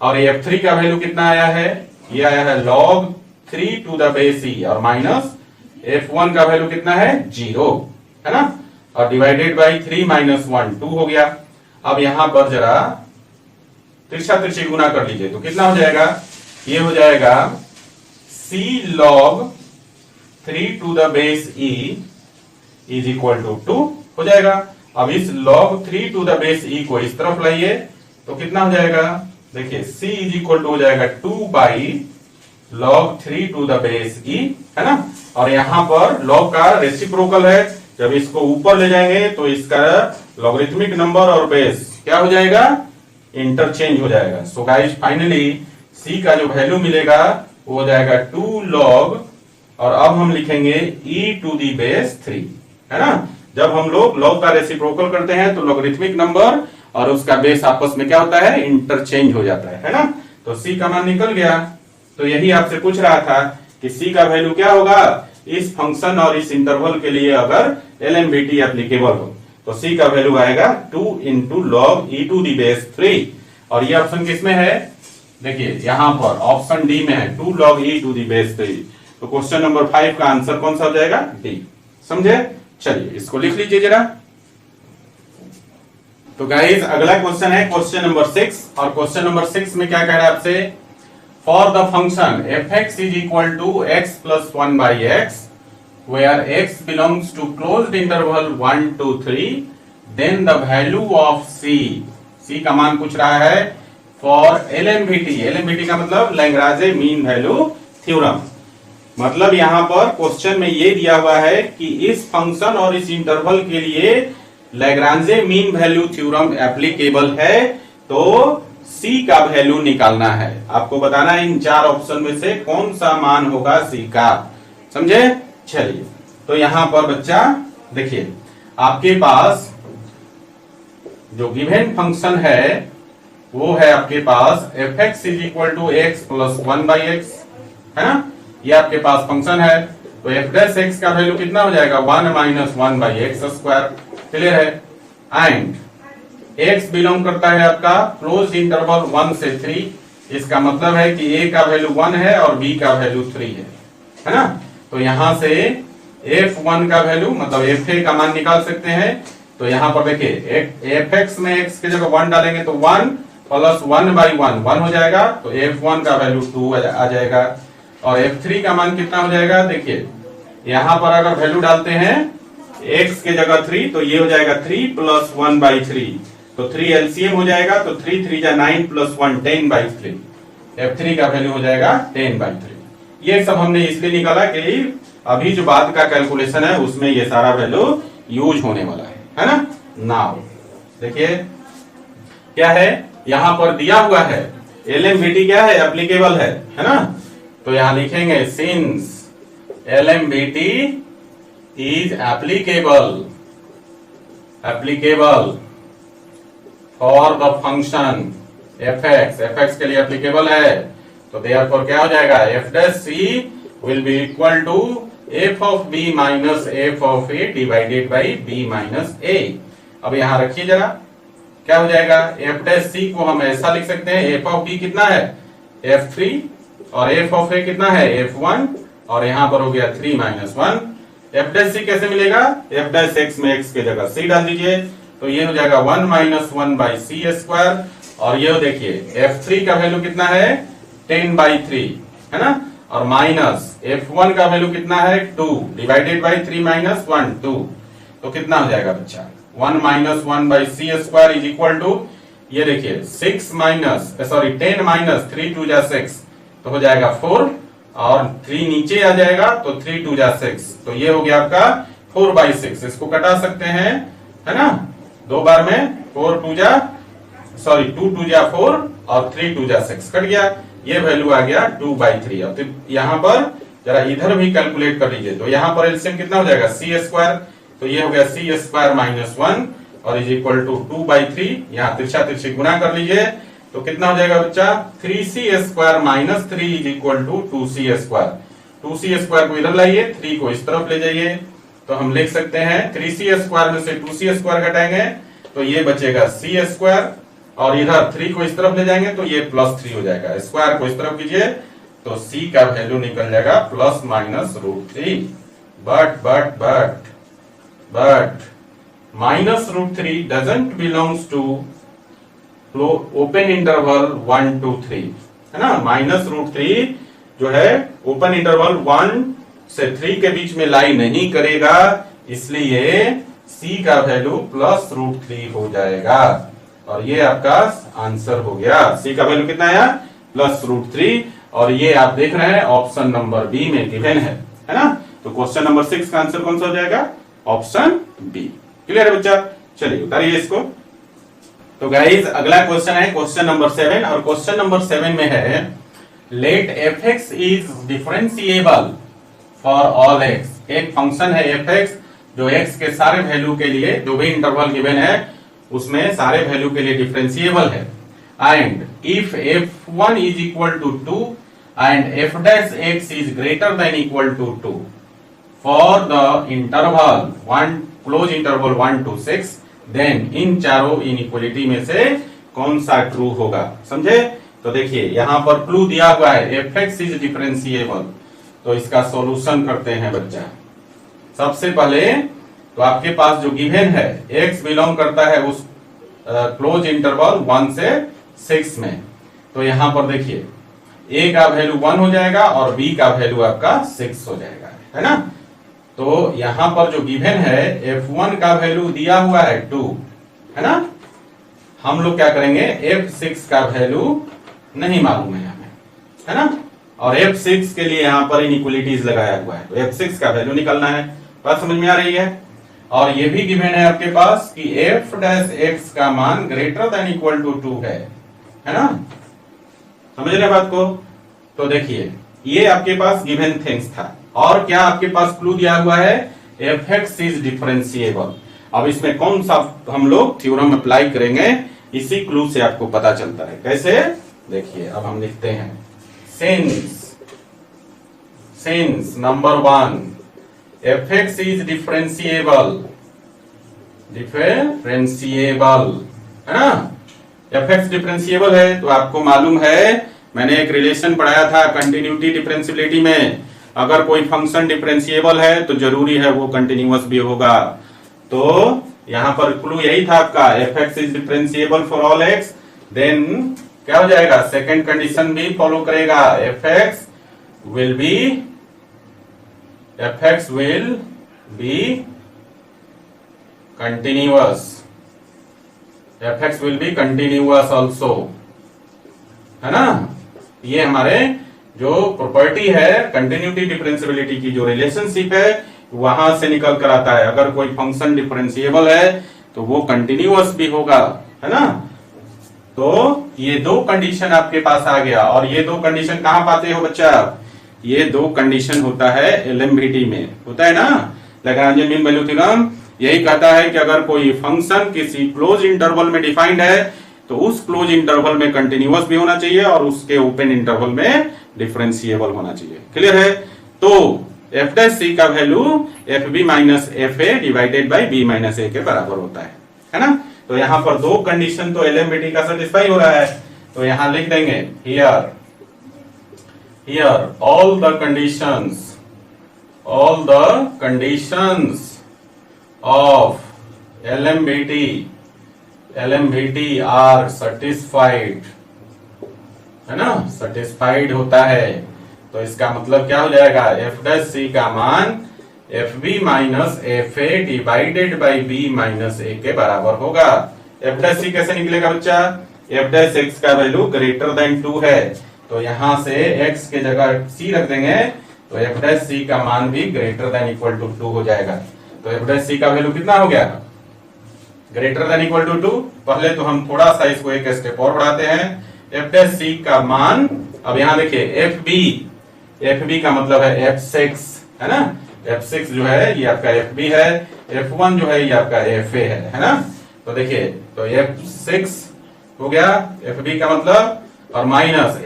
और f3 का वैल्यू कितना आया है, ये आया है log 3 to the base e और माइनस f1 का वैल्यू कितना है 0, है ना। और डिवाइडेड बाई 3 माइनस 1 2 हो गया। अब यहां पर जरा तिरछा तिरछी गुना कर लीजिए तो कितना हो जाएगा, ये हो जाएगा c log 3 to the base e is equal to 2 हो जाएगा। अब इस log 3 to the base e को इस तरफ लाइए तो कितना हो जाएगा, देखिए c इज इक्वल टू हो जाएगा 2 log 3 to the base e, है ना। और यहां पर log का रेसिप्रोकल है, जब इसको ऊपर ले जाएंगे तो इसका लॉगरिथमिक नंबर और बेस क्या हो जाएगा, इंटरचेंज हो जाएगा। सो गाइस फाइनली c का जो वैल्यू मिलेगा वो हो जाएगा 2 log, और अब हम लिखेंगे e टू दी बेस 3, है ना। जब हम लोग log का रेसिप्रोकल करते हैं तो लॉगरिथमिक नंबर और उसका बेस आपस में क्या होता है, इंटरचेंज हो जाता है ना। तो c का मान निकल गया। तो यही आपसे पूछ रहा था कि c का वैल्यू क्या होगा इस फंक्शन और इस इंटरवल के लिए अगर LMVT एप्लीकेबल हो, तो c का वैल्यू आएगा 2 into log e to the base 3। और ये ऑप्शन किसमें है, देखिए यहां पर ऑप्शन डी में है 2 log e to the base 3। तो क्वेश्चन नंबर 5 का आंसर कौन सा हो जाएगा, डी। समझे। चलिए इसको लिख लीजिए जरा। तो गाइस अगला क्वेश्चन है क्वेश्चन नंबर 6, और क्वेश्चन नंबर 6 में क्या कह रहा है आपसे, for the function f(x) is equal to x plus 1/x where x belongs to closed interval 1 to 3 then the value of c का मान पूछ रहा है फॉर LMVT का मतलब लैग्रांजे मीन वैल्यू थ्योरम। मतलब यहां पर क्वेश्चन में ये दिया हुआ है कि इस फंक्शन और इस इंटरवल के लिए लैग्रांजे मीन वैल्यू थ्योरम एप्लीकेबल है, तो c का वैल्यू निकालना है। आपको बताना है इन 4 ऑप्शन में से कौन सा मान होगा c का, समझे। चलिए तो यहां पर बच्चा देखिए आपके पास जो गिवन फंक्शन है वो है आपके पास f(x) is equal to x plus 1/x, है ना। ये आपके पास फंक्शन है तो f' का वैल्यू कितना हो जाएगा 1 माइनस 1/x²। क्लियर है। एंड x बिलोंग करता है आपका क्लोज इंटरवल 1 से 3, इसका मतलब है कि a का वैल्यू 1 है और b का वैल्यू 3 है ना। तो यहां से f1 का वैल्यू मतलब fa का मान निकाल सकते हैं। तो यहां पर देखिए fx में x की जगह 1 डालेंगे तो 1 प्लस 1/1 1 हो जाएगा, तो f1 का वैल्यू 2 आ जाएगा। और f3 का मान कितना हो जाएगा, देखिए यहां पर अगर वैल्यू डालते हैं x के जगह 3 तो ये हो जाएगा 3 प्लस 1/3, तो 3 LCM हो जाएगा, तो 3 3 जा 9 प्लस 1 10/3, f3 का वैल्यू हो जाएगा 10/3। ये सब हमने इसलिए निकाला कि अभी जो बाद का कैलकुलेशन है उसमें ये सारा वैल्यू यूज होने वाला है ना। नाउ देखिए क्या है यहां पर दिया हुआ है LMVT क्या है, एप्लीकेबल है ना। तो यहां लिखेंगे since LMVT is applicable for the function fx के लिए एप्लीकेबल है, तो देयरफॉर क्या हो जाएगा f' will be equal to f of b minus f of a divided by b minus a। अब यहां रखिए जरा क्या हो जाएगा, f' को हम ऐसा लिख सकते हैं f ऑफ b कितना है f3 और f ऑफ a कितना है f1, और यहां पर हो गया 3 माइनस 1। f' कैसे मिलेगा, f' में x के जगह c डाल दीजिए तो ये हो जाएगा 1 माइनस 1 बाई सी स्क्वायर, और ये देखिए F3 का वैल्यू कितना है 10/3 है ना, और माइनस F1 का वैल्यू कितना है 2 डिवाइडेड बाई 3 माइनस 1 2, तो कितना हो जाएगा बच्चा 1 minus 1 by c square is equal to, ये देखिए 10 माइनस 3 2 जा 6, तो हो जाएगा 4, और 3 नीचे आ जाएगा तो 3 2 जा 6, तो ये हो गया आपका 4/6। इसको कटा सकते हैं है ना, दो बार में 2 2 जा 4 और 3 2 जा 6 कट गया, ये वैल्यू आ गया 2/3। और फिर यहाँ पर जरा इधर भी कैलकुलेट कर लीजिए, तो यहाँ पर एलसीएम कितना हो जाएगा सी स्क्वायर, तो ये हो गया सी स्क्वायर माइनस 1 और इज इक्वल टू 2/3, यहाँ तिरछा तिरछी गुना कर लीजिए तो कितना हो जाएगा बच्चा 3c square minus 3 is equal to 2c square. 2c square को इधर लाइए, 3 को इस तरफ ले जाइए, तो हम लिख सकते हैं 3c स्क्वायर में से 2c स्क्वायर घटाएंगे तो ये बचेगा c स्क्वायर, और इधर 3 को इस तरफ ले जाएंगे तो ये +3 हो जाएगा, स्क्वायर को इस तरफ कीजिए तो c का वैल्यू निकल जाएगा ±√3। But -√3 doesn't belongs to open interval 1 2 3 है ना, -√3 जो है ओपन इंटरवल 1 से 3 के बीच में लाई नहीं करेगा, इसलिए c का वैल्यू +√3 हो जाएगा, और ये आपका आंसर हो गया। c का वैल्यू कितना आया +√3, और ये आप देख रहे हैं ऑप्शन नंबर बी में गिवन है ना, तो क्वेश्चन नंबर 6 का आंसर कौन सा हो जाएगा ऑप्शन बी। क्लियर है बच्चा, चलिए उतारिए इसको। तो गाइज अगला क्वेश्चन है क्वेश्चन नंबर 7, और क्वेश्चन नंबर 7 में है let fx is differentiable for all x। एक फंक्शन है fx जो x के सारे वैल्यू के लिए, जो भी इंटरवल गिवन है उसमें सारे वैल्यू के लिए डिफरेंशिएबल है, and if f1 is equal to 2 and f dash x is greater than equal to 2 for the interval 1 closed interval 1 to 6, then इन चारों इनइक्वालिटी में से कौन सा ट्रू होगा। समझे, तो देखिए यहां पर क्लू दिया हुआ है fx इज डिफरेंशिएबल, तो इसका सॉल्यूशन करते हैं बच्चा। सबसे पहले तो आपके पास जो गिवन है x बिलोंग करता है उस क्लोज इंटरवल 1 से 6 में, तो यहां पर देखिए a का वैल्यू 1 हो जाएगा और b का वैल्यू आपका 6 हो जाएगा, है ना। तो यहां पर जो गिवन है f1 का वैल्यू दिया हुआ है 2, है ना, हम लोग क्या करेंगे f6 का वैल्यू नहीं मालूम है हमें, है ना, और f6 के लिए यहां पर इनइक्वालिटीज लगाया हुआ है, तो f6 का वैल्यू निकालना है। बात समझ में आ रही है। और ये भी गिवन है आपके पास कि f डैश x का मान ग्रेटर देन इक्वल टू 2 है ना, समझ रहे बात को। तो देखिए ये आपके पास गिवन थिंग्स था, और क्या आपके पास क्लू दिया हुआ है fx इज डिफरेंशिएबल। अब इसमें कौन सा हम लोग थ्योरम अप्लाई करेंगे, इसी क्लू से आपको पता चलता है। कैसे, देखिए अब हम लिखते हैं since number 1 fx is differentiable है ना, fx डिफरेंशिएबल है, तो आपको मालूम है मैंने एक रिलेशन पढ़ाया था कंटिन्यूटी डिफरेंशियबिलिटी में, अगर कोई फंक्शन डिफरेंशिएबल है तो जरूरी है वो कंटिन्यूअस भी होगा। तो यहां पर क्लू यही था आपका fx is differentiable for all x, then क्या हो जाएगा सेकंड कंडीशन भी फॉलो करेगा, fx will be continuous also, है ना। ये हमारे जो प्रॉपर्टी है कंटिन्यूटी डिफरेंशियबिलिटी की जो रिलेशनशिप है वहां से निकल कर आता है, अगर कोई फंक्शन डिफरेंशिएबल है तो वो कंटिन्यूअस भी होगा, है ना। तो ये दो कंडीशन आपके पास आ गया, और ये दो कंडीशन कहां पाते हो बच्चा, ये दो कंडीशन होता है एलएमवीटी में, होता है ना, लैग्रेंज मीन वैल्यू थ्योरम। यही कहता है कि अगर कोई फंक्शन किसी क्लोज इंटरवल में डिफाइंड है तो उस क्लोज इंटरवल में कंटिन्यूअस भी होना चाहिए और उसके ओपन इंटरवल में डिफरेंशिएबल होना चाहिए। क्लियर है। तो f डैश c का value fb minus fa divided by b minus a के बराबर होता है ना। तो यहाँ पर दो कंडीशन तो एलएमवीटी का सेटिस्फाई हो रहा है, तो यहां लिख देंगे here all the conditions of LMVT are satisfied, है ना, सेटिस्फाइड होता है। तो इसका मतलब क्या हो जाएगा, एफ डैश सी का मान f b minus f a divided by b minus a के बराबर होगा। एफ डैश सी कैसे निकलेगा बच्चा, एफ डैश एक्स का वैल्यू ग्रेटर देन 2 है, तो यहां से x के जगह c रख देंगे, तो एफ डैश सी का मान भी ग्रेटर देन इक्वल टू 2 हो जाएगा। तो एफ डैश सी का वैल्यू कितना हो गया, ग्रेटर देन इक्वल टू 2। पहले तो हम थोड़ा सा इसको एक स्टेप और बढ़ाते हैं। एफ डैश सी का मान, अब यहां देखिए एफ बी का मतलब है f6, है ना, f6 जो है ये आपका fb है, f1 जो है ये आपका fa है ना। तो देखिए, तो f6 हो गया fb का मतलब, और माइनस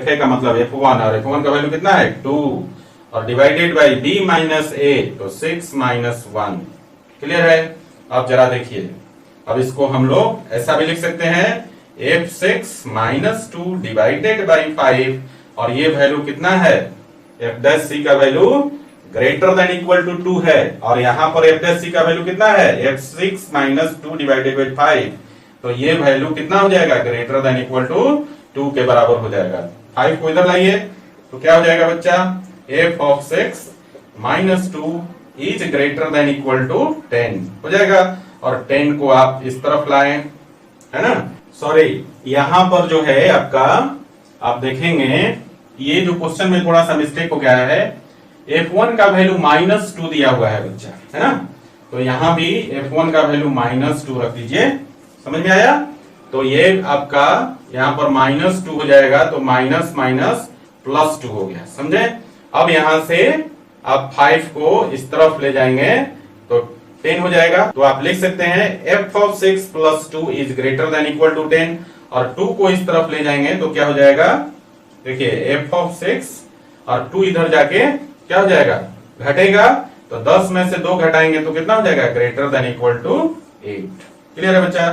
fa का मतलब f1, और f1 का वैल्यू कितना है 2, और divided by b minus a, तो 6 माइनस 1। क्लियर है। अब जरा देखिए, अब इसको हम लोग ऐसा भी लिख सकते हैं, f6 माइनस 2 डिवाइडेड बाई 5, और ये वैल्यू कितना है, एफ डैश सी का value greater than equal to 2 है, और यहां पर एफ डैश सी का वैल्यू कितना है, f6 माइनस 2 डिवाइडेड बाई 5, तो ये वैल्यू कितना हो जाएगा, ग्रेटर देन इक्वल टू 2 के बराबर हो जाएगा। 5 को इधर लाइए, तो क्या हो जाएगा बच्चा, f of 6 minus 2 is greater than equal to 10 हो जाएगा, और 10 को आप इस तरफ लाएं, है ना। सॉरी, यहां पर जो है आपका, आप देखेंगे ये जो क्वेश्चन में थोड़ा सा मिस्टेक हो गया है, f1 का वैल्यू माइनस 2 दिया हुआ है बच्चा, है ना, तो यहां भी f1 का वैल्यू माइनस 2 रख दीजिए। समझ में आया। तो ये आपका यहां पर माइनस 2 हो जाएगा, तो माइनस माइनस प्लस 2 हो गया, समझे। अब यहां से आप 5 को इस तरफ ले जाएंगे तो 10 हो जाएगा। तो आप लिख सकते हैं f of 6 plus 2 is greater than equal to 10, और 2 को इस तरफ ले जाएंगे तो क्या हो जाएगा, देखिए f ऑफ 6 और 2 इधर जाके क्या हो जाएगा, घटेगा, तो 10 में से 2 घटाएंगे तो कितना हो जाएगा, greater than equal to 8। Clear है बच्चा।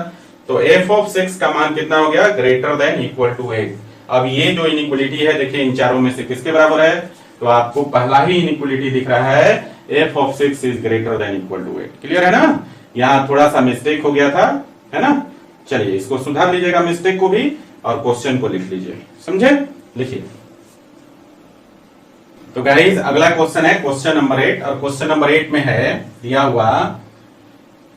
तो f ऑफ 6 का मान कितना हो गया, ग्रेटर देन इक्वल टू 8। अब ये जो इनइक्वलिटी है, देखिए इन चारों में से किसके बराबर है, तो आपको पहला ही इनइक्वलिटी दिख रहा है, f of 6 is greater than equal to 8। Clear है ना। यहाँ थोड़ा सा मिस्टेक हो गया था, है ना। चलिए इसको सुधार लीजिएगा मिस्टेक को भी, और क्वेश्चन को लिख लीजिए, समझे। लिखिए। तो गाइस अगला क्वेश्चन है क्वेश्चन नंबर 8, और क्वेश्चन नंबर 8 में है दिया हुआ,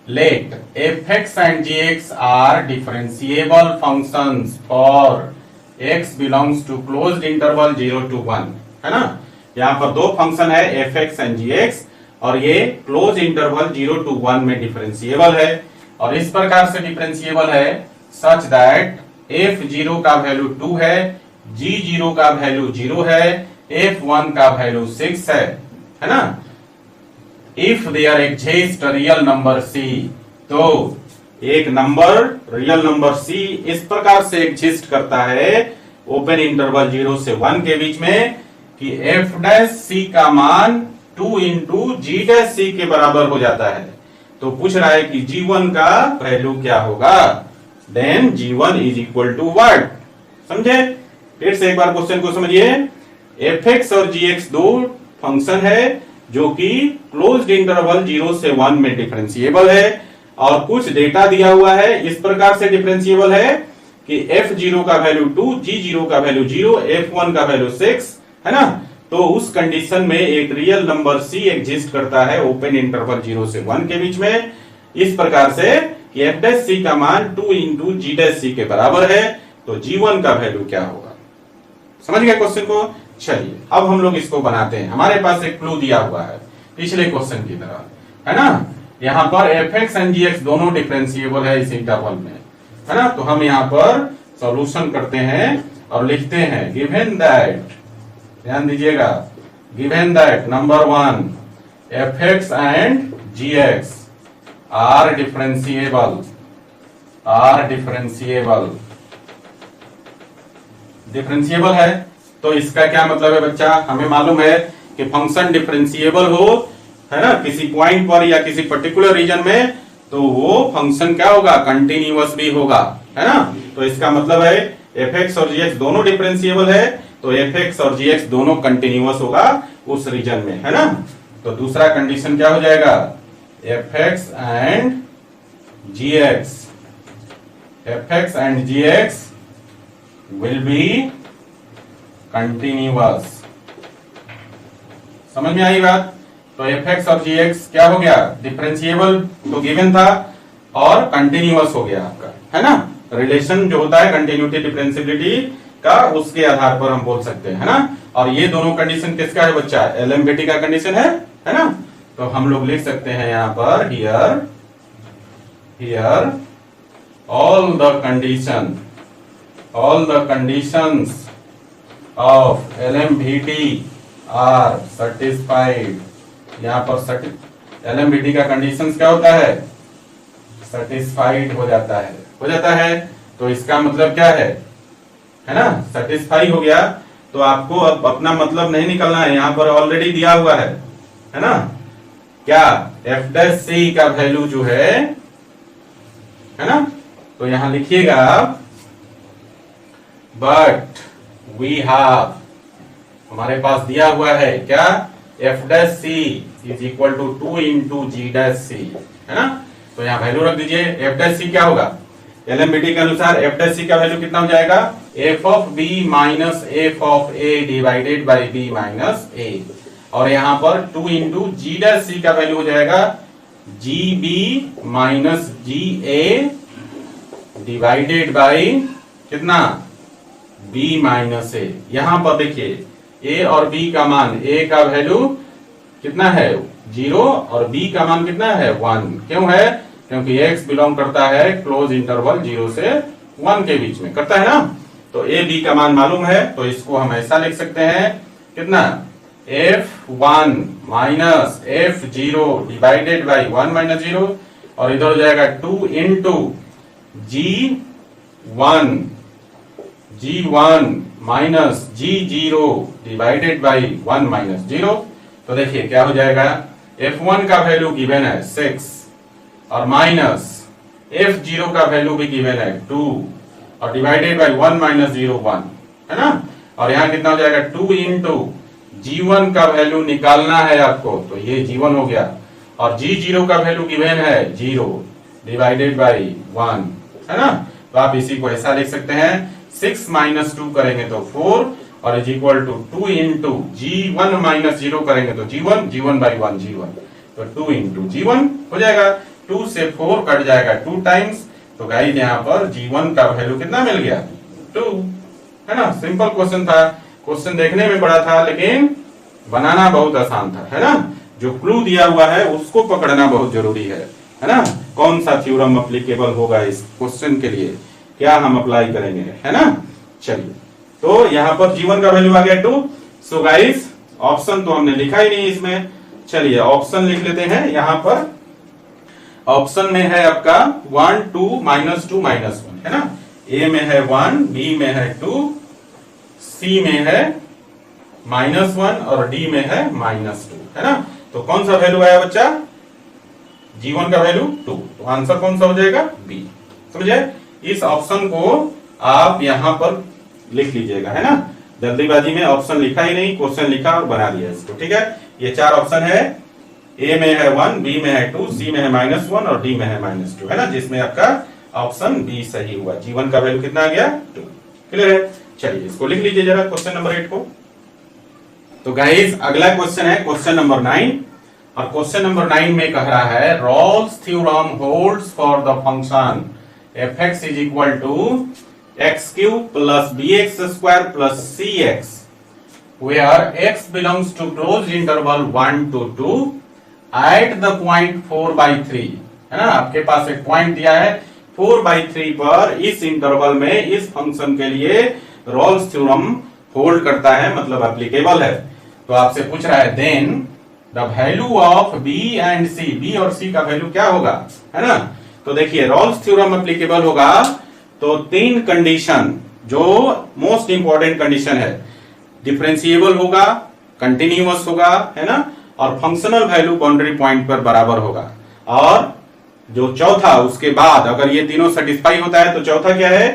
लेट f(x) and gx are differentiable functions for x belongs to closed interval 0 to 1, है ना। यहाँ पर दो फंक्शन है f(x) and gx, और ये क्लोज इंटरवल 0 to 1 में डिफरेंशिएबल है, और इस प्रकार से डिफरेंशिएबल है सच दैट f0 का वैल्यू 2 है, g0 का वैल्यू 0 है, f1 का वैल्यू 6 है ना। If there exist real number c, तो एक नंबर रियल नंबर c इस प्रकार से एग्जिस्ट करता है ओपन इंटरवल 0 से 1 के बीच में कि f डैश c का मान 2 इंटू जी डैश c के बराबर हो जाता है। तो पूछ रहा है कि g1 का वैल्यू क्या होगा, then g1 is equal to what, समझे। फिर से एक बार क्वेश्चन को समझिए। f(x) और gx दो फंक्शन है जो कि क्लोज्ड इंटरवल 0 से 1 में डिफरेंशिएबल है, और कुछ डेटा दिया हुआ है इस प्रकार से डिफरेंशिएबल है कि f0 का वैल्यू 2, g0 का वैल्यू 0, f1 का वैल्यू 6, है ना। तो उस कंडीशन में एक रियल नंबर c एग्जिस्ट करता है ओपन इंटरवल 0 से 1 के बीच में, इस प्रकार से कि f डैश c का मान 2 इंटू जी डैश c के बराबर है। तो g1 का वैल्यू क्या होगा, समझ गया क्वेश्चन को। चलिए अब हम लोग इसको बनाते हैं। हमारे पास एक क्लू दिया हुआ है पिछले क्वेश्चन की तरह, है ना। यहाँ पर f(x) and gx दोनों डिफरेंशिएबल है इस इंटरवल में, है ना। तो हम यहाँ पर सॉल्यूशन करते हैं और लिखते हैं गिवन दैट, ध्यान दीजिएगा, given that number 1 f(x) and gx are differentiable, differentiable है। तो इसका क्या मतलब है बच्चा, हमें मालूम है कि फंक्शन डिफरेंशिएबल हो, है ना, किसी पॉइंट पर या किसी पर्टिकुलर रीजन में, तो वो फंक्शन क्या होगा, कंटिन्यूअस भी होगा, है ना। तो इसका मतलब है f(x) और gx दोनों डिफरेंशिएबल है, तो f(x) और gx दोनों कंटिन्यूअस होगा उस रीजन में, है ना। तो दूसरा कंडीशन क्या हो जाएगा, f(x) and gx, fx and gx will be continuous। समझ में आई बात? तो fx और gx क्या हो गया? डिफरेंशिएबल तो गिवन था और कंटिन्यूअस हो गया आपका, है ना? रिलेशन जो होता है कंटिन्यूटी डिफरेंशिएबिलिटी का, उसके आधार पर हम बोल सकते हैं, है ना? और ये दोनों कंडीशन किसका है बच्चा? एलएमबीटी का कंडीशन है ना? तो हम लोग लिख सकते हैं यहां पर here all the conditions of LMVT are satisfied. यहां पर एलएमबीटी का कंडीशंस क्या होता है? सेटिस्फाइड हो जाता है। तो इसका मतलब क्या है ना? सेटिस्फाई हो गया। तो आपको अब अपना मतलब नहीं निकलना है, यहां पर ऑलरेडी दिया हुआ है ना? क्या एफ डैश सी का वैल्यू जो है ना? तो यहां लिखिएगा बट वी हैव, हमारे पास दिया हुआ है क्या? F dash c is equal to 2 into g dash c, है ना? तो यहां वैल्यू रख दीजिए। एफ डैश सी क्या होगा? एलएमबीटी के अनुसार एफ डैश सी का वैल्यू कितना हो जाएगा? F of b minus f of a divided by b minus a. और यहां पर 2 इंटू जी डैश सी का वैल्यू हो जाएगा g b minus g a divided by कितना? B minus a. यहां पर देखिए ए और बी का मान, ए का वैल्यू कितना है? 0 और बी का मान कितना है? 1। क्यों है? क्योंकि x बिलोंग करता है क्लोज इंटरवल 0 से 1 के बीच में, करता है ना? तो ए बी का मान मालूम है, तो इसको हम ऐसा लिख सकते हैं कितना? f1 minus f0 divided by 1 minus 0, और इधर हो जाएगा 2 into g1 minus g0 divided by 1 minus 0। तो देखिए क्या हो जाएगा? f1 का वैल्यू गिवन है 6 और माइनस f0 का वैल्यू भी गिवन है 2 और डिवाइडेड बाई 1 माइनस 0 1, है ना? और यहाँ कितना हो जाएगा? 2 इंटू g1 का वैल्यू निकालना है आपको, तो ये g1 हो गया, और g0 का वैल्यू गिवन है 0 डिवाइडेड बाई 1, है ना? तो आप इसी को ऐसा लिख सकते हैं 6 माइनस 2 करेंगे तो 4 और is equal to 2 into g1 minus 0 करेंगे तो g1 बाई 1 g1, तो 2 इंटू g1 हो जाएगा। 2 से 4 कट जाएगा 2 टाइम्स, तो गाइस यहाँ पर g1 का वैल्यू कितना मिल गया? 2, है ना? सिंपल क्वेश्चन था। क्वेश्चन देखने में बड़ा था लेकिन बनाना बहुत आसान था, है ना? जो क्लू दिया हुआ है उसको पकड़ना बहुत जरूरी है ना? कौन सा थ्योरम एप्लीकेबल होगा इस क्वेश्चन के लिए, क्या हम अप्लाई करेंगे, है ना? चलिए, तो यहाँ पर g1 का वैल्यू आ गया 2। सो गाइस ऑप्शन तो हमने लिखा ही नहीं इसमें, चलिए ऑप्शन लिख लेते हैं। यहाँ पर ऑप्शन में है आपका 1 2 माइनस 2 माइनस 1, है ना? ए में है 1, बी में है 2, सी में है -1 और डी में है -2, है ना? तो कौन सा वैल्यू आया बच्चा? g1 का वैल्यू 2, तो आंसर कौन सा हो जाएगा? बी। समझे? इस ऑप्शन को आप यहां पर लिख लीजिएगा, है ना? जल्दीबाजी में ऑप्शन लिखा ही नहीं, क्वेश्चन लिखा और बना दिया इसको, ठीक है? ये 4 ऑप्शन है, ए में है 1, बी में है 2, सी में है -1 और डी में है -2, है ना? जिसमें आपका ऑप्शन बी सही हुआ। g1 का वैल्यू कितना आ गया? 2। क्लियर है? चलिए इसको लिख लीजिए जरा क्वेश्चन नंबर 8 को। तो गाइस अगला क्वेश्चन है क्वेश्चन नंबर 9, और क्वेश्चन नंबर 9 में कह रहा है Rolle's theorem holds for the function fx is equal to x cube plus bx square plus cx where x belongs to closed interval 1 to 2 at the point 4/3, है ना? आपके पास एक पॉइंट दिया है 4/3 पर, इस इंटरवल में इस फंक्शन के लिए रॉल्स थ्योरम होल्ड करता है, मतलब एप्लीकेबल है। तो आपसे पूछ रहा है then the value of b and c, b और c का वैल्यू क्या होगा, है ना? तो देखिए रॉल्स थ्योरम एप्लीकेबल होगा तो 3 कंडीशन, जो मोस्ट इंपॉर्टेंट कंडीशन है, डिफरेंशिएबल होगा, कंटिन्यूअस होगा, है ना? और फंक्शनल वैल्यू बाउंड्री पॉइंट पर बराबर होगा, और जो चौथा उसके बाद अगर ये तीनों सेटिस्फाई होता है तो चौथा क्या है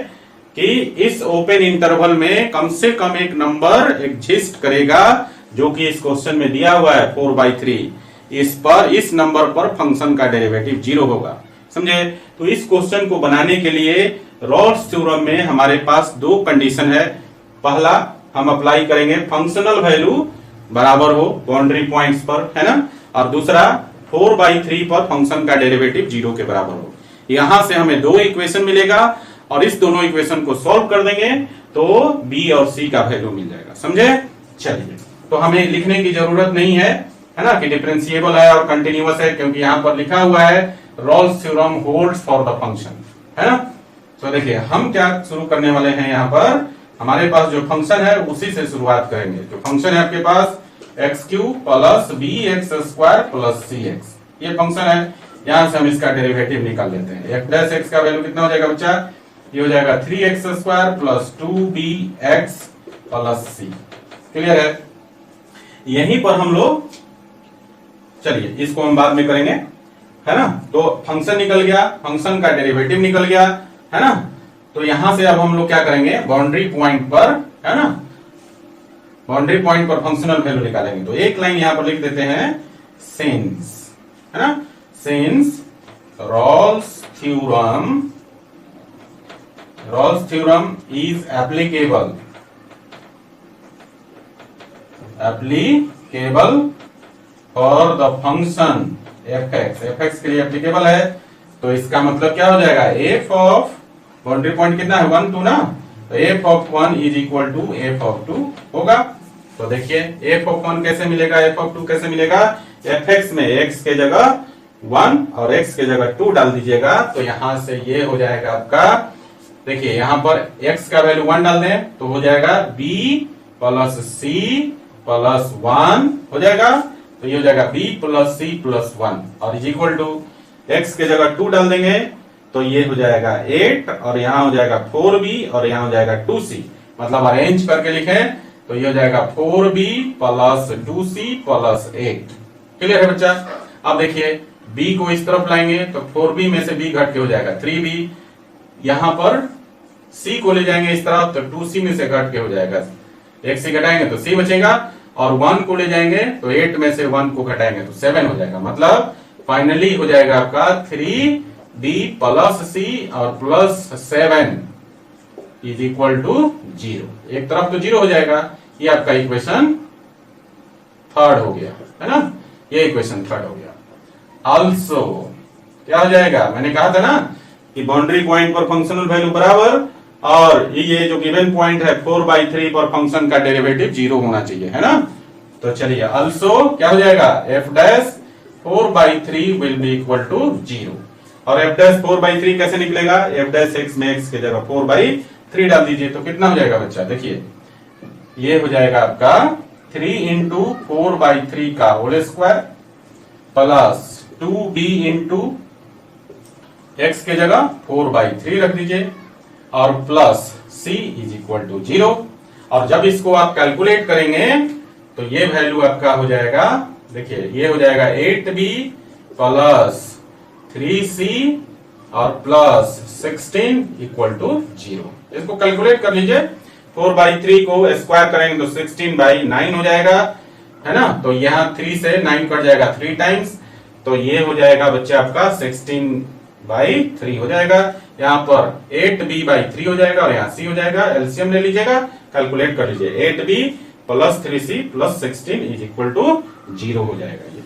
कि इस ओपन इंटरवल में कम से कम एक नंबर एग्जिस्ट करेगा जो कि इस क्वेश्चन में दिया हुआ है 4/3, इस नंबर पर फंक्शन का डेरिवेटिव 0 होगा। समझे? तो इस क्वेश्चन को बनाने के लिए रॉल्स थ्योरम में हमारे पास दो कंडीशन है। पहला हम अप्लाई करेंगे फंक्शनल वैल्यू बराबर हो बाउंड्री पॉइंट्स पर, है ना, और दूसरा 4/3 पर फंक्शन का डेरिवेटिव 0 के बराबर हो। यहां से हमें दो इक्वेशन मिलेगा और इस दोनों इक्वेशन को सॉल्व कर देंगे तो बी और सी का वैल्यू मिल जाएगा। समझे? चलिए, तो हमें लिखने की जरूरत नहीं है ना, कि डिफरेंशिएबल है और कंटिन्यूअस है, क्योंकि यहाँ पर लिखा हुआ है Rolle's theorem holds for the function, है ना। तो देखिए हम क्या शुरू करने वाले हैं, यहाँ पर हमारे पास जो फंक्शन है उसी से शुरुआत करेंगे। जो फंक्शन है आपके पास x³ plus bx² plus cx, ये फंक्शन है। यहां से हम इसका डेरिवेटिव निकाल लेते हैं। f' का वैल्यू कितना हो जाएगा बच्चा? ये हो जाएगा 3x² plus 2bx plus c। Clear है? यहीं पर हम लोग, चलिए इसको हम बाद में करेंगे, है ना। तो फंक्शन निकल गया, फंक्शन का डेरिवेटिव निकल गया, है ना। तो यहां से अब हम लोग क्या करेंगे, बाउंड्री पॉइंट पर, है ना, बाउंड्री पॉइंट पर फंक्शनल वैल्यू निकालेंगे। तो एक लाइन यहां पर लिख देते हैं सिंस, है ना, since Rolle's theorem is applicable for the function fx के लिए एप्लीकेबल है। तो इसका मतलब क्या हो जाएगा, f ऑफ बाउंड्री पॉइंट कितना है 1 2 ना, तो f of 1 is equal to f of 2 होगा। तो देखिए f ऑफ 1 कैसे मिलेगा, f ऑफ 2 कैसे मिलेगा, fx में x के जगह 1 और x के जगह 2 डाल दीजिएगा। तो यहां से ये हो जाएगा आपका, देखिए यहां पर x का वैल्यू 1 डाल दें तो हो जाएगा b प्लस c प्लस 1 हो जाएगा। तो ये हो जाएगा b प्लस c प्लस 1 और इज इक्वल टू x के जगह 2 डाल देंगे तो ये हो जाएगा 8 और यहाँ हो जाएगा 4b और यहाँ हो जाएगा 2c। मतलब अरेंज करके लिखें तो ये हो जाएगा 4b plus 2c plus 8। Clear है बच्चा? अब देखिए b को इस तरफ लाएंगे तो 4b में से b घट के हो जाएगा 3b, यहाँ पर c को ले जाएंगे इस तरफ तो 2c में से घट के हो जाएगा, एक से घटाएंगे तो c बचेगा, और 1 को ले जाएंगे तो 8 में से 1 को घटाएंगे तो 7 हो जाएगा। मतलब फाइनली हो जाएगा आपका 3b प्लस c और प्लस 7 इज इक्वल टू 0। एक तरफ तो 0 हो जाएगा, ये आपका इक्वेशन थर्ड हो गया, है ना, ये इक्वेशन थर्ड हो गया। आल्सो क्या हो जाएगा, मैंने कहा था ना कि बाउंड्री पॉइंट पर फंक्शनल वैल्यू बराबर और ये जो गिवन पॉइंट है 4/3 पर फंक्शन का डेरिवेटिव 0 होना चाहिए, है ना। तो चलिए आल्सो क्या हो जाएगा, f' 4/3 will be equal to 0। और f' 4/3 कैसे निकलेगा, f' में x के जगह 4/3 डाल दीजिए तो कितना हो जाएगा बच्चा, देखिए ये हो जाएगा आपका 3 इंटू 4/3 का whole square plus 2b into x के जगह 4/3 रख दीजिए और plus c is equal to 0। और जब इसको आप कैलकुलेट करेंगे तो ये वैल्यू आपका हो जाएगा, देखिए ये हो जाएगा 8b प्लस 3c और प्लस 16 इक्वल टू 0। इसको कैलकुलेट कर लीजिए, 4/3 को स्क्वायर करेंगे तो 16/9 हो जाएगा, है ना। तो यहाँ 3 से 9 कट जाएगा 3 टाइम्स, तो ये हो जाएगा बच्चे आपका 16/3 हो जाएगा। यहाँ पर 8b/3 हो जाएगा और यहाँ c हो जाएगा, एलसीएम ले लीजिएगा, कैलकुलेट कर लीजिए 8b plus 3c plus 16 is equal to 0 हो जाएगा। ये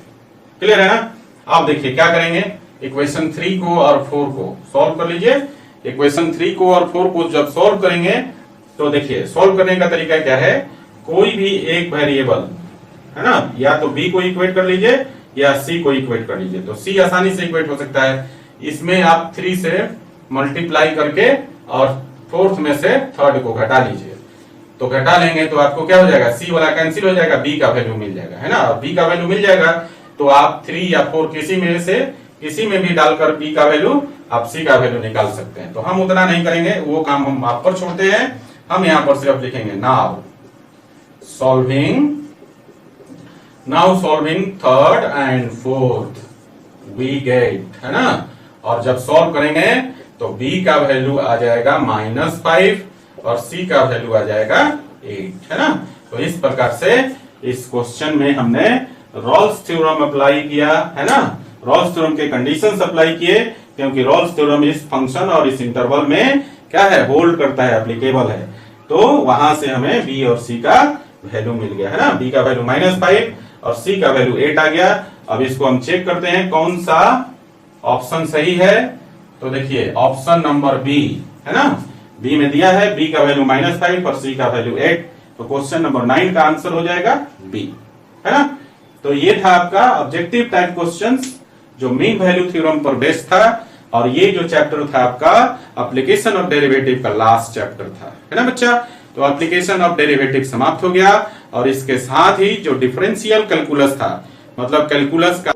क्लियर है ना। आप देखिए क्या करेंगे, इक्वेशन 3 को और 4 को सॉल्व कर लीजिए। इक्वेशन 3 को और 4 को जब सॉल्व करेंगे तो देखिए सॉल्व करने का तरीका क्या है, कोई भी एक वेरिएबल, है ना, या तो b को इक्वेट कर लीजिए या c को इक्वेट कर लीजिए। तो c आसानी से इक्वेट हो सकता है, इसमें आप 3 से मल्टीप्लाई करके और 4th में से 3rd को घटा लीजिए। तो घटा लेंगे तो आपको क्या हो जाएगा, c वाला कैंसिल हो जाएगा, b का वैल्यू मिल जाएगा, है ना। b का वैल्यू मिल जाएगा तो आप 3 या 4 किसी में भी डालकर b का वैल्यू आप c का वैल्यू निकाल सकते हैं। तो हम उतना नहीं करेंगे, वो काम हम आप पर छोड़ते हैं। हम यहाँ पर सिर्फ लिखेंगे now solving 3rd and 4th we get, है ना। और जब सॉल्व करेंगे तो b का वैल्यू आ जाएगा -5 और c का वैल्यू आ जाएगा 8, है ना। तो इस प्रकार से इस क्वेश्चन में हमने रॉल्स थ्योरम अप्लाई किया, है ना। रॉल्स थ्योरम के कंडीशंस अप्लाई किए क्योंकि रोल्स थ्योरम इस फंक्शन और इस इंटरवल में क्या है, होल्ड करता है, एप्लीकेबल है। तो वहां से हमें बी और सी का वैल्यू मिल गया है ना। बी का वैल्यू -5 और सी का वैल्यू 8 आ गया। अब इसको हम चेक करते हैं कौन सा ऑप्शन सही है। तो देखिए ऑप्शन नंबर बी है ना, बी में दिया है बी का वैल्यू -5 और सी का वैल्यू 8, तो क्वेश्चन नंबर 9 का आंसर हो जाएगा बी, है ना। तो ये था आपका ऑब्जेक्टिव टाइप क्वेश्चंस जो मीन वैल्यू थ्योरम पर बेस्ड था, और ये जो चैप्टर था आपका एप्लीकेशन ऑफ डेरिवेटिव का लास्ट चैप्टर था, है ना बच्चा। तो एप्लीकेशन ऑफ डेरिवेटिव समाप्त हो गया, और इसके साथ ही जो डिफरेंशियल कैलकुलस था, मतलब कैलकुलस का